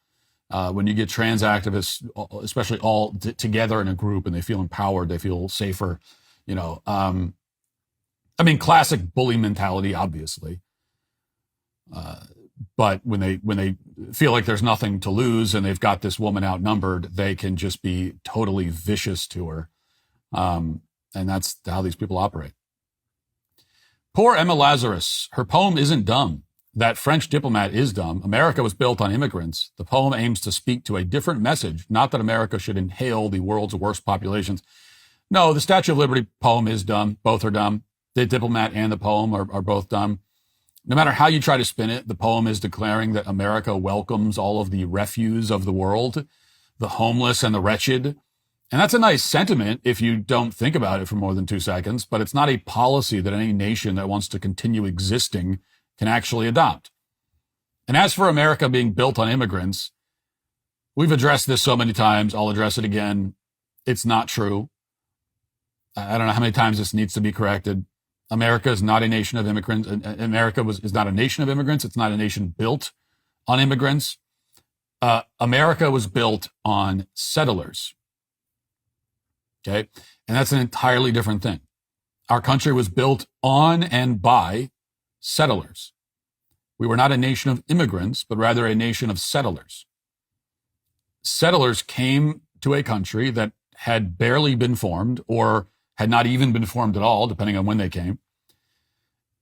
When you get trans activists, especially all together in a group, and they feel empowered, they feel safer, classic bully mentality, obviously. But when they feel like there's nothing to lose and they've got this woman outnumbered, they can just be totally vicious to her. And that's how these people operate. Poor Emma Lazarus. Her poem isn't dumb. That French diplomat is dumb. America was built on immigrants. The poem aims to speak to a different message, not that America should inhale the world's worst populations. No, the Statue of Liberty poem is dumb. Both are dumb. The diplomat and the poem are both dumb. No matter how you try to spin it, the poem is declaring that America welcomes all of the refuse of the world, the homeless and the wretched. And that's a nice sentiment if you don't think about it for more than 2 seconds, but it's not a policy that any nation that wants to continue existing can actually adopt. And as for America being built on immigrants, we've addressed this so many times. I'll address it again. It's not true. I don't know how many times this needs to be corrected. America is not a nation of immigrants. America is not a nation of immigrants. It's not a nation built on immigrants. America was built on settlers. Okay. And that's an entirely different thing. Our country was built on and by settlers. We were not a nation of immigrants, but rather a nation of settlers. Settlers came to a country that had barely been formed or had not even been formed at all, depending on when they came.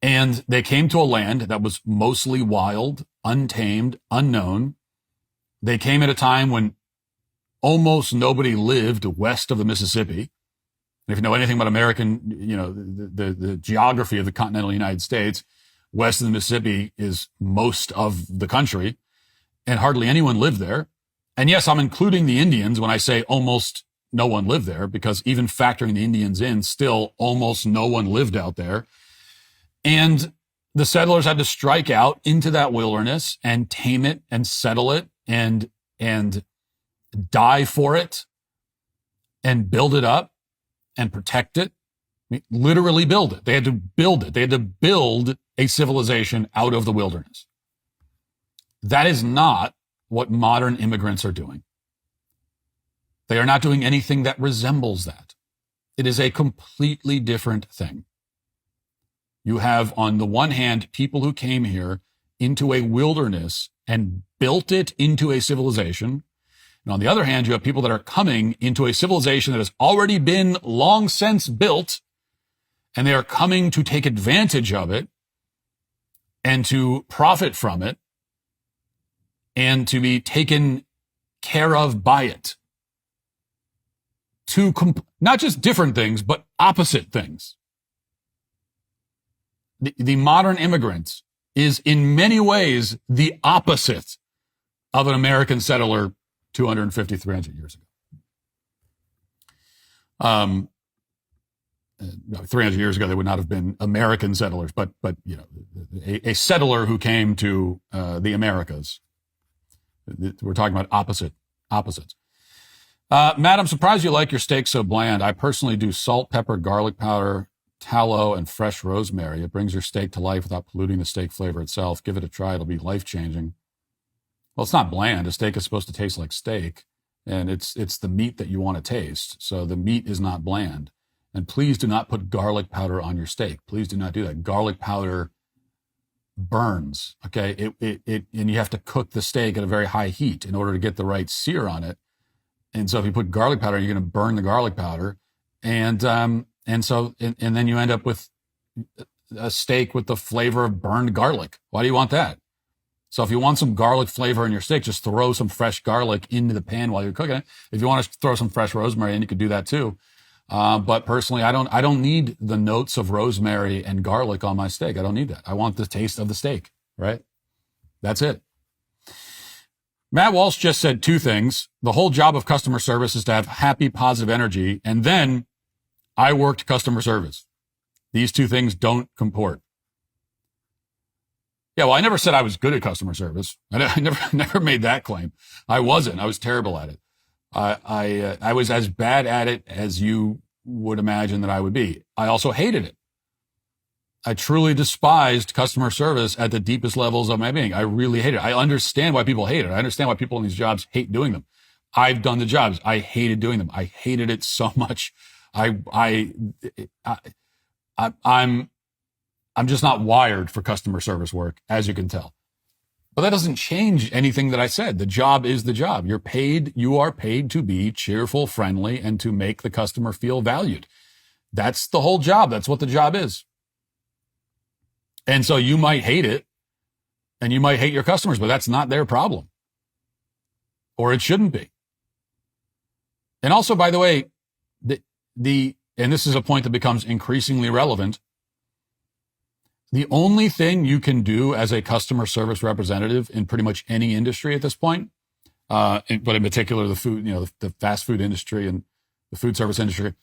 And they came to a land that was mostly wild, untamed, unknown. They came at a time when almost nobody lived west of the Mississippi. And if you know anything about American, the geography of the continental United States, west of the Mississippi is most of the country, and hardly anyone lived there. And yes, I'm including the Indians when I say almost no one lived there, because even factoring the Indians in, still almost no one lived out there. And the settlers had to strike out into that wilderness and tame it and settle it and die for it and build it up and protect it. I mean, literally build it. They had to build it. They had to build a civilization out of the wilderness. That is not what modern immigrants are doing. They are not doing anything that resembles that. It is a completely different thing. You have, on the one hand, people who came here into a wilderness and built it into a civilization. And on the other hand, you have people that are coming into a civilization that has already been long since built, and they are coming to take advantage of it and to profit from it and to be taken care of by it. Two not just different things, but opposite things. The modern immigrant is in many ways the opposite of an American settler 250, 300 years ago. 300 years ago, they would not have been American settlers, but a settler who came to the Americas. We're talking about opposites. Matt, I'm surprised you like your steak so bland. I personally do salt, pepper, garlic powder, tallow, and fresh rosemary. It brings your steak to life without polluting the steak flavor itself. Give it a try. It'll be life-changing. Well, it's not bland. A steak is supposed to taste like steak, and it's the meat that you want to taste. So the meat is not bland. And please do not put garlic powder on your steak. Please do not do that. Garlic powder burns, okay? And you have to cook the steak at a very high heat in order to get the right sear on it. And so if you put garlic powder, you're going to burn the garlic powder. And then you end up with a steak with the flavor of burned garlic. Why do you want that? So if you want some garlic flavor in your steak, just throw some fresh garlic into the pan while you're cooking it. If you want to throw some fresh rosemary in, you could do that too. But personally, I don't need the notes of rosemary and garlic on my steak. I don't need that. I want the taste of the steak, right? That's it. Matt Walsh just said two things. The whole job of customer service is to have happy, positive energy. And then I worked customer service. These two things don't comport. Yeah, well, I never said I was good at customer service. I never made that claim. I wasn't. I was terrible at it. I was as bad at it as you would imagine that I would be. I also hated it. I truly despised customer service at the deepest levels of my being. I really hated it. I understand why people hate it. I understand why people in these jobs hate doing them. I've done the jobs. I hated doing them. I hated it so much. I'm just not wired for customer service work, as you can tell. But that doesn't change anything that I said. The job is the job. You are paid to be cheerful, friendly, and to make the customer feel valued. That's the whole job. That's what the job is. And so you might hate it, and you might hate your customers, but that's not their problem. Or it shouldn't be. And also, by the way, and this is a point that becomes increasingly relevant, the only thing you can do as a customer service representative in pretty much any industry at this point, but in particular the food, the fast food industry and the food service industry,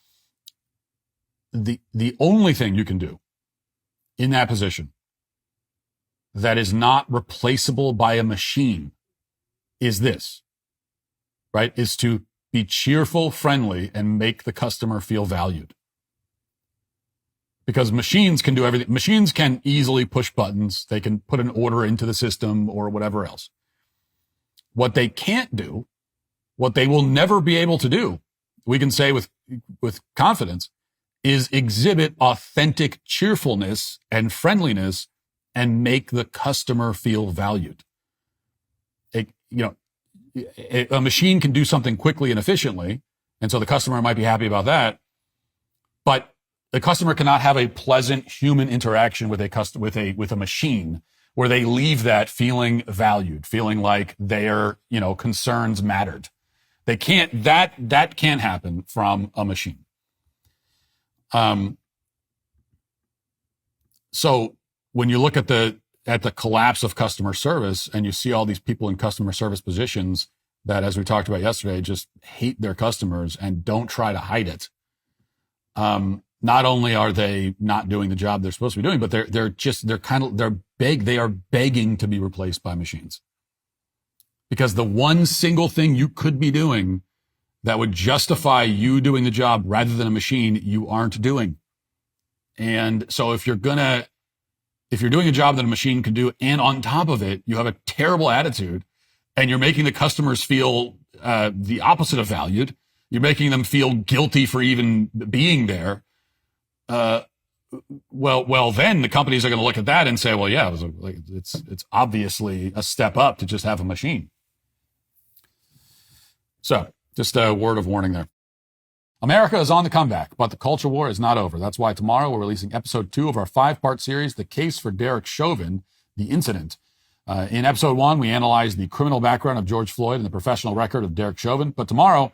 the only thing you can do in that position that is not replaceable by a machine is this, right? Is to be cheerful, friendly, and make the customer feel valued. Because machines can do everything. Machines can easily push buttons. They can put an order into the system or whatever else. What they can't do, what they will never be able to do, we can say with confidence, is exhibit authentic cheerfulness and friendliness and make the customer feel valued. A machine can do something quickly and efficiently, and so the customer might be happy about that. But the customer cannot have a pleasant human interaction with a machine where they leave that feeling valued, feeling like their concerns mattered. They can't. That can't happen from a machine. So when you look at the collapse of customer service and you see all these people in customer service positions that, as we talked about yesterday, just hate their customers and don't try to hide it. Not only are they not doing the job they're supposed to be doing, but they are begging to be replaced by machines. Because the one single thing you could be doing that would justify you doing the job rather than a machine, you aren't doing. And so if you're doing a job that a machine can do, and on top of it, you have a terrible attitude, and you're making the customers feel the opposite of valued, you're making them feel guilty for even being there. Well, then the companies are going to look at that and say, well, yeah, it's obviously a step up to just have a machine. So just a word of warning there. America is on the comeback, but the culture war is not over. That's why tomorrow we're releasing episode 2 of our 5-part series, The Case for Derek Chauvin, The Incident. In episode 1, we analyze the criminal background of George Floyd and the professional record of Derek Chauvin. But tomorrow,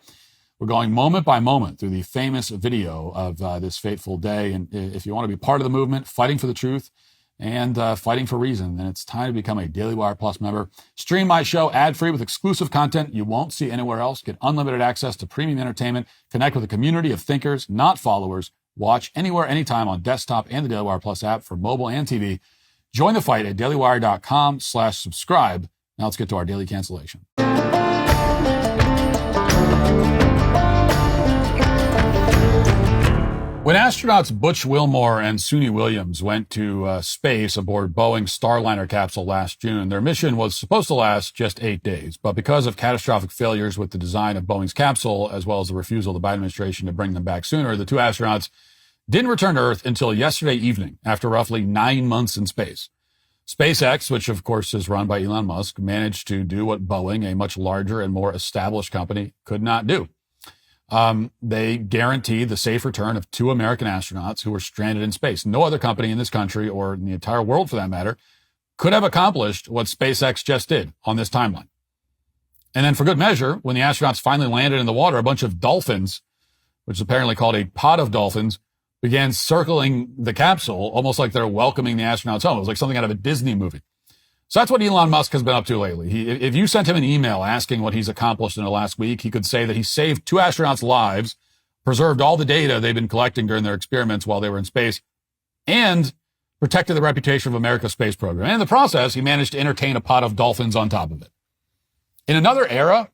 we're going moment by moment through the famous video of this fateful day. And if you want to be part of the movement, fighting for the truth and fighting for reason, then it's time to become a Daily Wire Plus member. Stream my show ad-free with exclusive content you won't see anywhere else. Get unlimited access to premium entertainment. Connect with a community of thinkers, not followers. Watch anywhere, anytime on desktop and the Daily Wire Plus app for mobile and TV. Join the fight at dailywire.com/subscribe. Now let's get to our daily cancellation. When astronauts Butch Wilmore and Suni Williams went to space aboard Boeing's Starliner capsule last June, their mission was supposed to last just 8 days. But because of catastrophic failures with the design of Boeing's capsule, as well as the refusal of the Biden administration to bring them back sooner, the two astronauts didn't return to Earth until yesterday evening, after roughly 9 months in space. SpaceX, which of course is run by Elon Musk, managed to do what Boeing, a much larger and more established company, could not do. They guaranteed the safe return of 2 American astronauts who were stranded in space. No other company in this country, or in the entire world for that matter, could have accomplished what SpaceX just did on this timeline. And then for good measure, when the astronauts finally landed in the water, a bunch of dolphins, which is apparently called a pod of dolphins, began circling the capsule almost like they're welcoming the astronauts home. It was like something out of a Disney movie. So that's what Elon Musk has been up to lately. If you sent him an email asking what he's accomplished in the last week, he could say that he saved 2 astronauts' lives, preserved all the data they've been collecting during their experiments while they were in space, and protected the reputation of America's space program. And in the process, he managed to entertain a pod of dolphins on top of it. In another era,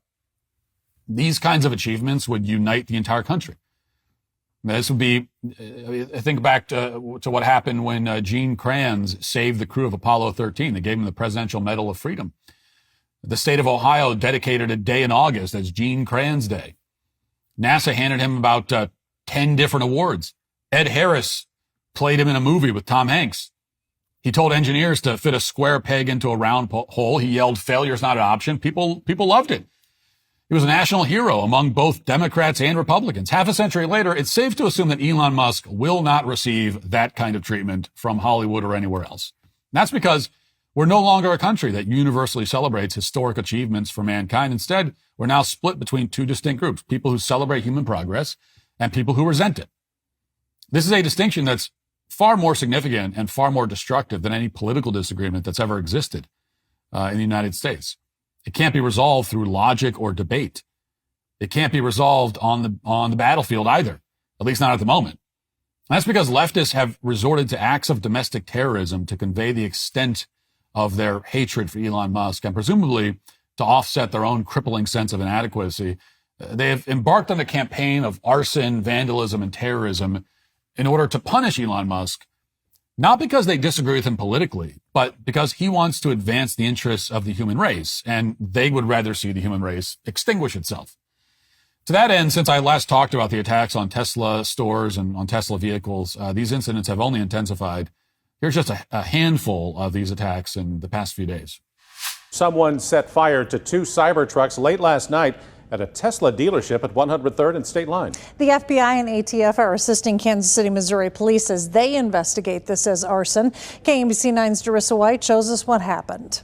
these kinds of achievements would unite the entire country. This would be, I think back to what happened when Gene Kranz saved the crew of Apollo 13. They gave him the Presidential Medal of Freedom. The state of Ohio dedicated a day in August as Gene Kranz Day. NASA handed him about 10 different awards. Ed Harris played him in a movie with Tom Hanks. He told engineers to fit a square peg into a round hole. He yelled, "Failure's not an option." People loved it. He was a national hero among both Democrats and Republicans. Half a century later, it's safe to assume that Elon Musk will not receive that kind of treatment from Hollywood or anywhere else. And that's because we're no longer a country that universally celebrates historic achievements for mankind. Instead, we're now split between two distinct groups, people who celebrate human progress and people who resent it. This is a distinction that's far more significant and far more destructive than any political disagreement that's ever existed in the United States. It can't be resolved through logic or debate. It can't be resolved on the battlefield either, at least not at the moment. And that's because leftists have resorted to acts of domestic terrorism to convey the extent of their hatred for Elon Musk and presumably to offset their own crippling sense of inadequacy. They have embarked on a campaign of arson, vandalism, and terrorism in order to punish Elon Musk, not because they disagree with him politically, but because he wants to advance the interests of the human race, and they would rather see the human race extinguish itself. To that end, since I last talked about the attacks on Tesla stores and on Tesla vehicles, these incidents have only intensified. Here's just a handful of these attacks in the past few days. Someone set fire to two Cybertrucks late last night at a Tesla dealership at 103rd and State Line. The FBI and ATF are assisting Kansas City, Missouri police as they investigate this as arson. KMBC 9's Darissa White shows us what happened.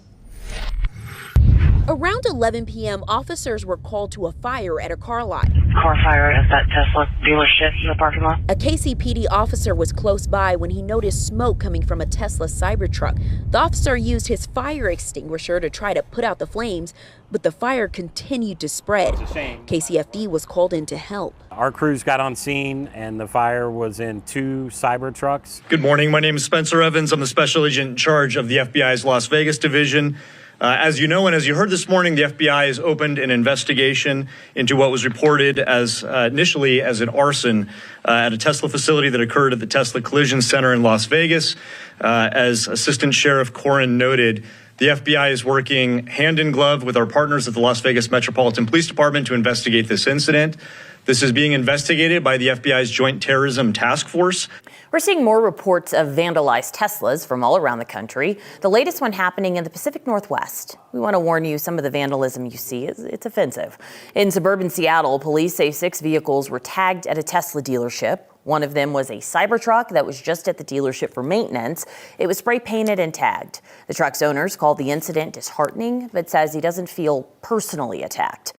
Around 11 p.m., officers were called to a fire at a car lot. Car fire at that Tesla dealership in the parking lot. A KCPD officer was close by when he noticed smoke coming from a Tesla Cybertruck. The officer used his fire extinguisher to try to put out the flames, but the fire continued to spread. It's a shame. KCFD was called in to help. Our crews got on scene and the fire was in two Cybertrucks. Good morning. My name is Spencer Evans. I'm the special agent in charge of the FBI's Las Vegas division. As you know, and as you heard this morning, the FBI has opened an investigation into what was reported as initially as an arson at a Tesla facility that occurred at the Tesla Collision Center in Las Vegas. As Assistant Sheriff Corin noted, the FBI is working hand in glove with our partners at the Las Vegas Metropolitan Police Department to investigate this incident. This is being investigated by the FBI's Joint Terrorism Task Force. We're seeing more reports of vandalized Teslas from all around the country. The latest one happening in the Pacific Northwest. We want to warn you, some of the vandalism you see, it's offensive. In suburban Seattle, police say 6 vehicles were tagged at a Tesla dealership. One of them was a Cybertruck that was just at the dealership for maintenance. It was spray painted and tagged. The truck's owners called the incident disheartening, but says he doesn't feel personally attacked.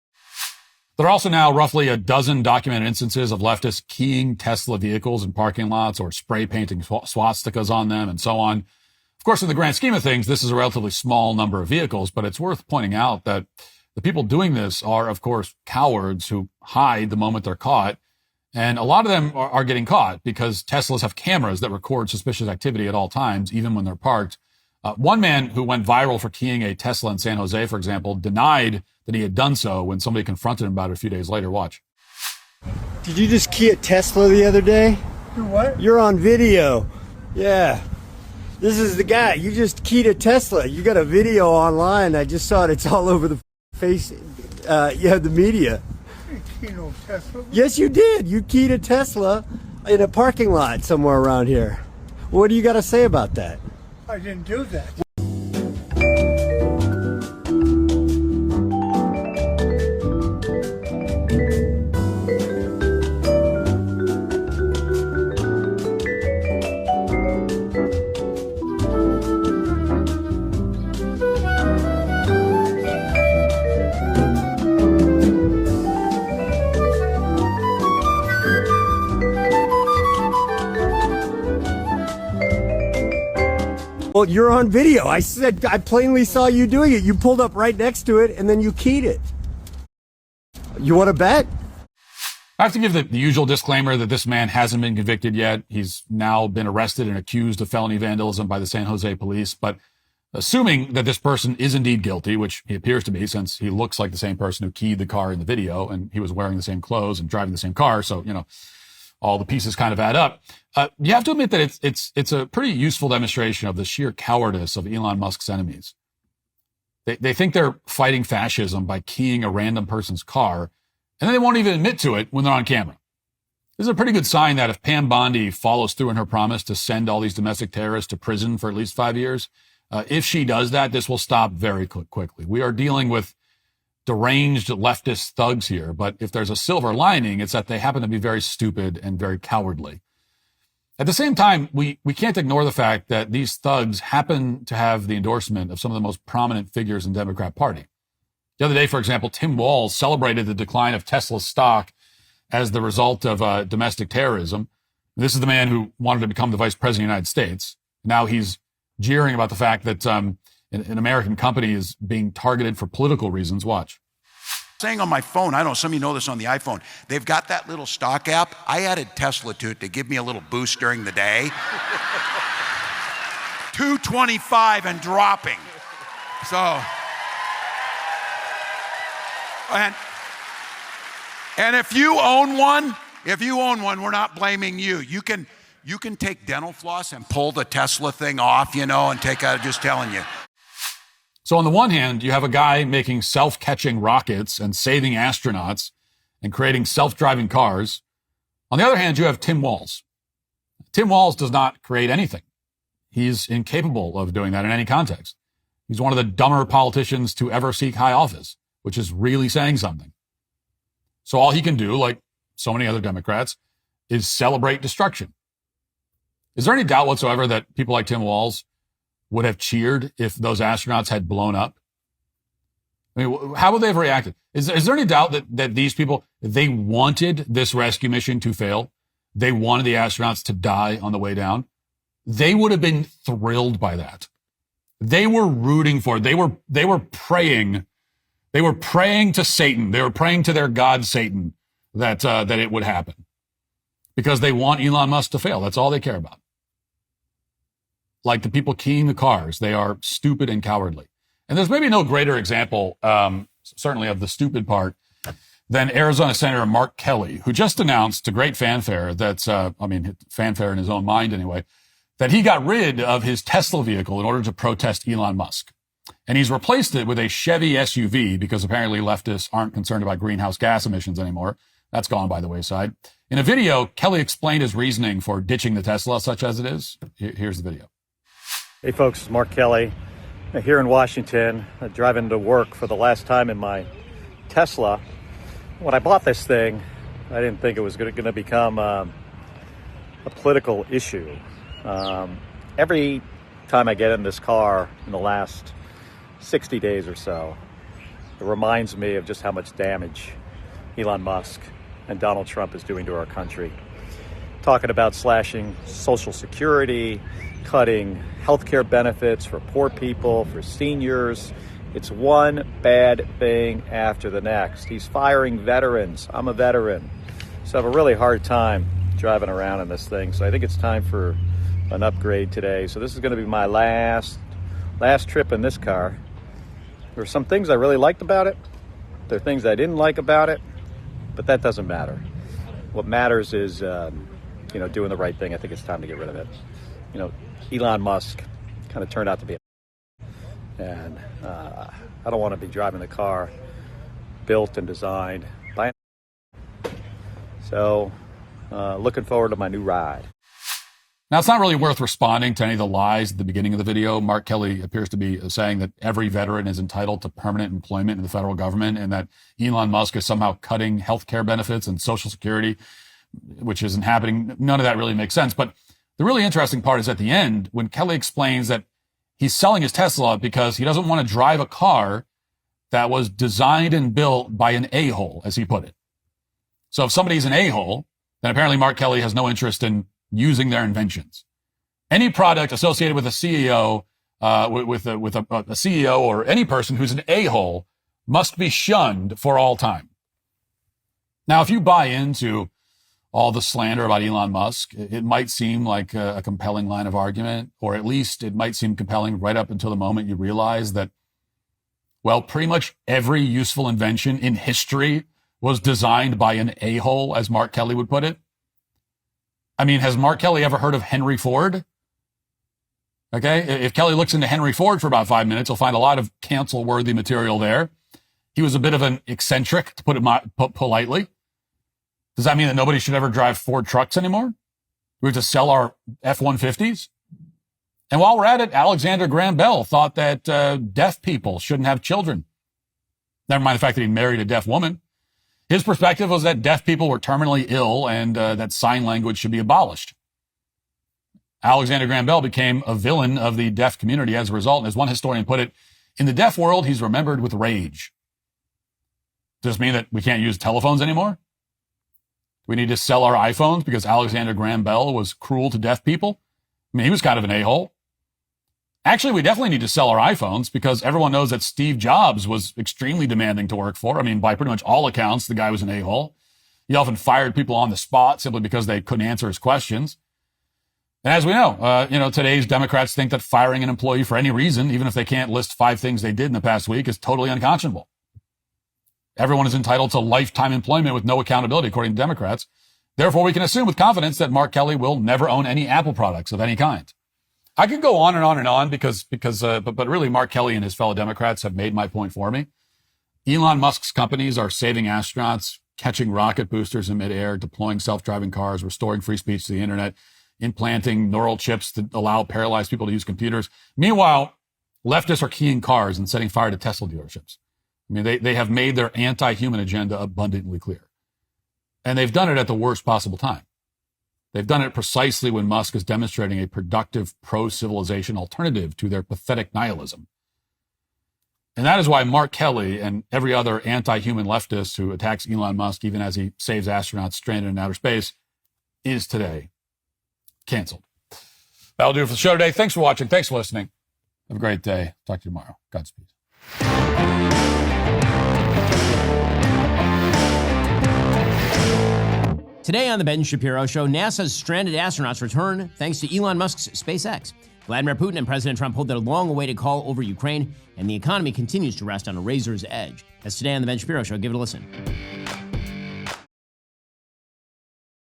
There are also now roughly a dozen documented instances of leftists keying Tesla vehicles in parking lots or spray painting swastikas on them and so on. Of course, in the grand scheme of things, this is a relatively small number of vehicles, but it's worth pointing out that the people doing this are, of course, cowards who hide the moment they're caught. And a lot of them are getting caught because Teslas have cameras that record suspicious activity at all times, even when they're parked. One man who went viral for keying a Tesla in San Jose, for example, denied that he had done so when somebody confronted him about it a few days later. Watch. Did you just key a Tesla the other day? What? You're on video. Yeah. This is the guy. You just keyed a Tesla. You got a video online. I just saw it. It's all over the face. The media. You keyed no Tesla? Yes, you did. You keyed a Tesla in a parking lot somewhere around here. What do you got to say about that? I didn't do that. Well, you're on video. I said I plainly saw you doing it. You pulled up right next to it, and then you keyed it. You want to bet? I have to give the usual disclaimer that this man hasn't been convicted yet. He's now been arrested and accused of felony vandalism by the San Jose police. But assuming that this person is indeed guilty, which he appears to be since he looks like the same person who keyed the car in the video and he was wearing the same clothes and driving the same car. So, all the pieces kind of add up. You have to admit that it's a pretty useful demonstration of the sheer cowardice of Elon Musk's enemies. They think they're fighting fascism by keying a random person's car, and then they won't even admit to it when they're on camera. This is a pretty good sign that if Pam Bondi follows through on her promise to send all these domestic terrorists to prison for at least 5 years, if she does that, this will stop very quickly. We are dealing with deranged leftist thugs here, but if there's a silver lining, it's that they happen to be very stupid and very cowardly. At the same time, we can't ignore the fact that these thugs happen to have the endorsement of some of the most prominent figures in the Democrat Party. The other day, for example, Tim Walz celebrated the decline of Tesla's stock as the result of domestic terrorism. This is the man who wanted to become the vice president of the United States. Now he's jeering about the fact that an American company is being targeted for political reasons. Watch. Saying on my phone, I don't know, some of you know this on the iPhone, they've got that little stock app. I added Tesla to it to give me a little boost during the day. 225 and dropping. So, and if you own one, we're not blaming you. You can take dental floss and pull the Tesla thing off, and take out, just telling you. So on the one hand, you have a guy making self-catching rockets and saving astronauts and creating self-driving cars. On the other hand, you have Tim Walz. Tim Walz does not create anything. He's incapable of doing that in any context. He's one of the dumber politicians to ever seek high office, which is really saying something. So all he can do, like so many other Democrats, is celebrate destruction. Is there any doubt whatsoever that people like Tim Walz would have cheered if those astronauts had blown up? I mean, how would they have reacted? Is there any doubt that these people, they wanted this rescue mission to fail? They wanted the astronauts to die on the way down? They would have been thrilled by that. They were rooting for it. They were praying. They were praying to Satan. They were praying to their god Satan that it would happen, because they want Elon Musk to fail. That's all they care about. Like the people keying the cars, they are stupid and cowardly. And there's maybe no greater example, certainly of the stupid part, than Arizona Senator Mark Kelly, who just announced to great fanfare fanfare in his own mind anyway, that he got rid of his Tesla vehicle in order to protest Elon Musk. And he's replaced it with a Chevy SUV because apparently leftists aren't concerned about greenhouse gas emissions anymore. That's gone by the wayside. In a video, Kelly explained his reasoning for ditching the Tesla, such as it is. Here's the video. Hey folks, it's Mark Kelly here in Washington, driving to work for the last time in my Tesla. When I bought this thing, I didn't think it was going to become a political issue. Every time I get in this car in the last 60 days or so, it reminds me of just how much damage Elon Musk and Donald Trump is doing to our country. Talking about slashing Social Security, cutting healthcare benefits for poor people, for seniors. It's one bad thing after the next. He's firing veterans. I'm a veteran, so I have a really hard time driving around in this thing. So I think it's time for an upgrade today. So this is going to be my last trip in this car. There were some things I really liked about it. There are things I didn't like about it, but that doesn't matter. What matters is, doing the right thing. I think it's time to get rid of it. Elon Musk kind of turned out to be and I don't want to be driving the car built and designed by so looking forward to my new ride. Now, it's not really worth responding to any of the lies at the beginning of the video. Mark Kelly appears to be saying that every veteran is entitled to permanent employment in the federal government and that Elon Musk is somehow cutting health care benefits and Social Security, which isn't happening. None of that really makes sense. But the really interesting part is at the end when Kelly explains that he's selling his Tesla because he doesn't want to drive a car that was designed and built by an a-hole, as he put it. So if somebody's an a-hole, then apparently Mark Kelly has no interest in using their inventions. Any product associated with a CEO, with a CEO or any person who's an a-hole must be shunned for all time. Now, if you buy into all the slander about Elon Musk, it might seem like a compelling line of argument, or at least it might seem compelling right up until the moment you realize that, well, pretty much every useful invention in history was designed by an a-hole, as Mark Kelly would put it. I mean, has Mark Kelly ever heard of Henry Ford? Okay, if Kelly looks into Henry Ford for about 5 minutes, he'll find a lot of cancel-worthy material there. He was a bit of an eccentric, to put it politely. Does that mean that nobody should ever drive Ford trucks anymore? We have to sell our F-150s? And while we're at it, Alexander Graham Bell thought that deaf people shouldn't have children. Never mind the fact that he married a deaf woman. His perspective was that deaf people were terminally ill and that sign language should be abolished. Alexander Graham Bell became a villain of the deaf community as a result. And as one historian put it, in the deaf world, he's remembered with rage. Does this mean that we can't use telephones anymore? We need to sell our iPhones because Alexander Graham Bell was cruel to deaf people? I mean, he was kind of an a-hole. Actually, we definitely need to sell our iPhones because everyone knows that Steve Jobs was extremely demanding to work for. I mean, by pretty much all accounts, the guy was an a-hole. He often fired people on the spot simply because they couldn't answer his questions. And as we know, today's Democrats think that firing an employee for any reason, even if they can't list 5 things they did in the past week, is totally unconscionable. Everyone is entitled to lifetime employment with no accountability, according to Democrats. Therefore, we can assume with confidence that Mark Kelly will never own any Apple products of any kind. I could go on and on and on but really Mark Kelly and his fellow Democrats have made my point for me. Elon Musk's companies are saving astronauts, catching rocket boosters in midair, deploying self-driving cars, restoring free speech to the internet, implanting neural chips to allow paralyzed people to use computers. Meanwhile, leftists are keying cars and setting fire to Tesla dealerships. I mean, they have made their anti-human agenda abundantly clear. And they've done it at the worst possible time. They've done it precisely when Musk is demonstrating a productive pro-civilization alternative to their pathetic nihilism. And that is why Mark Kelly and every other anti-human leftist who attacks Elon Musk, even as he saves astronauts stranded in outer space, is today canceled. That'll do it for the show today. Thanks for watching. Thanks for listening. Have a great day. Talk to you tomorrow. Godspeed. Today on The Ben Shapiro Show, NASA's stranded astronauts return thanks to Elon Musk's SpaceX. Vladimir Putin and President Trump hold their long-awaited call over Ukraine, and the economy continues to rest on a razor's edge. That's today on The Ben Shapiro Show. Give it a listen.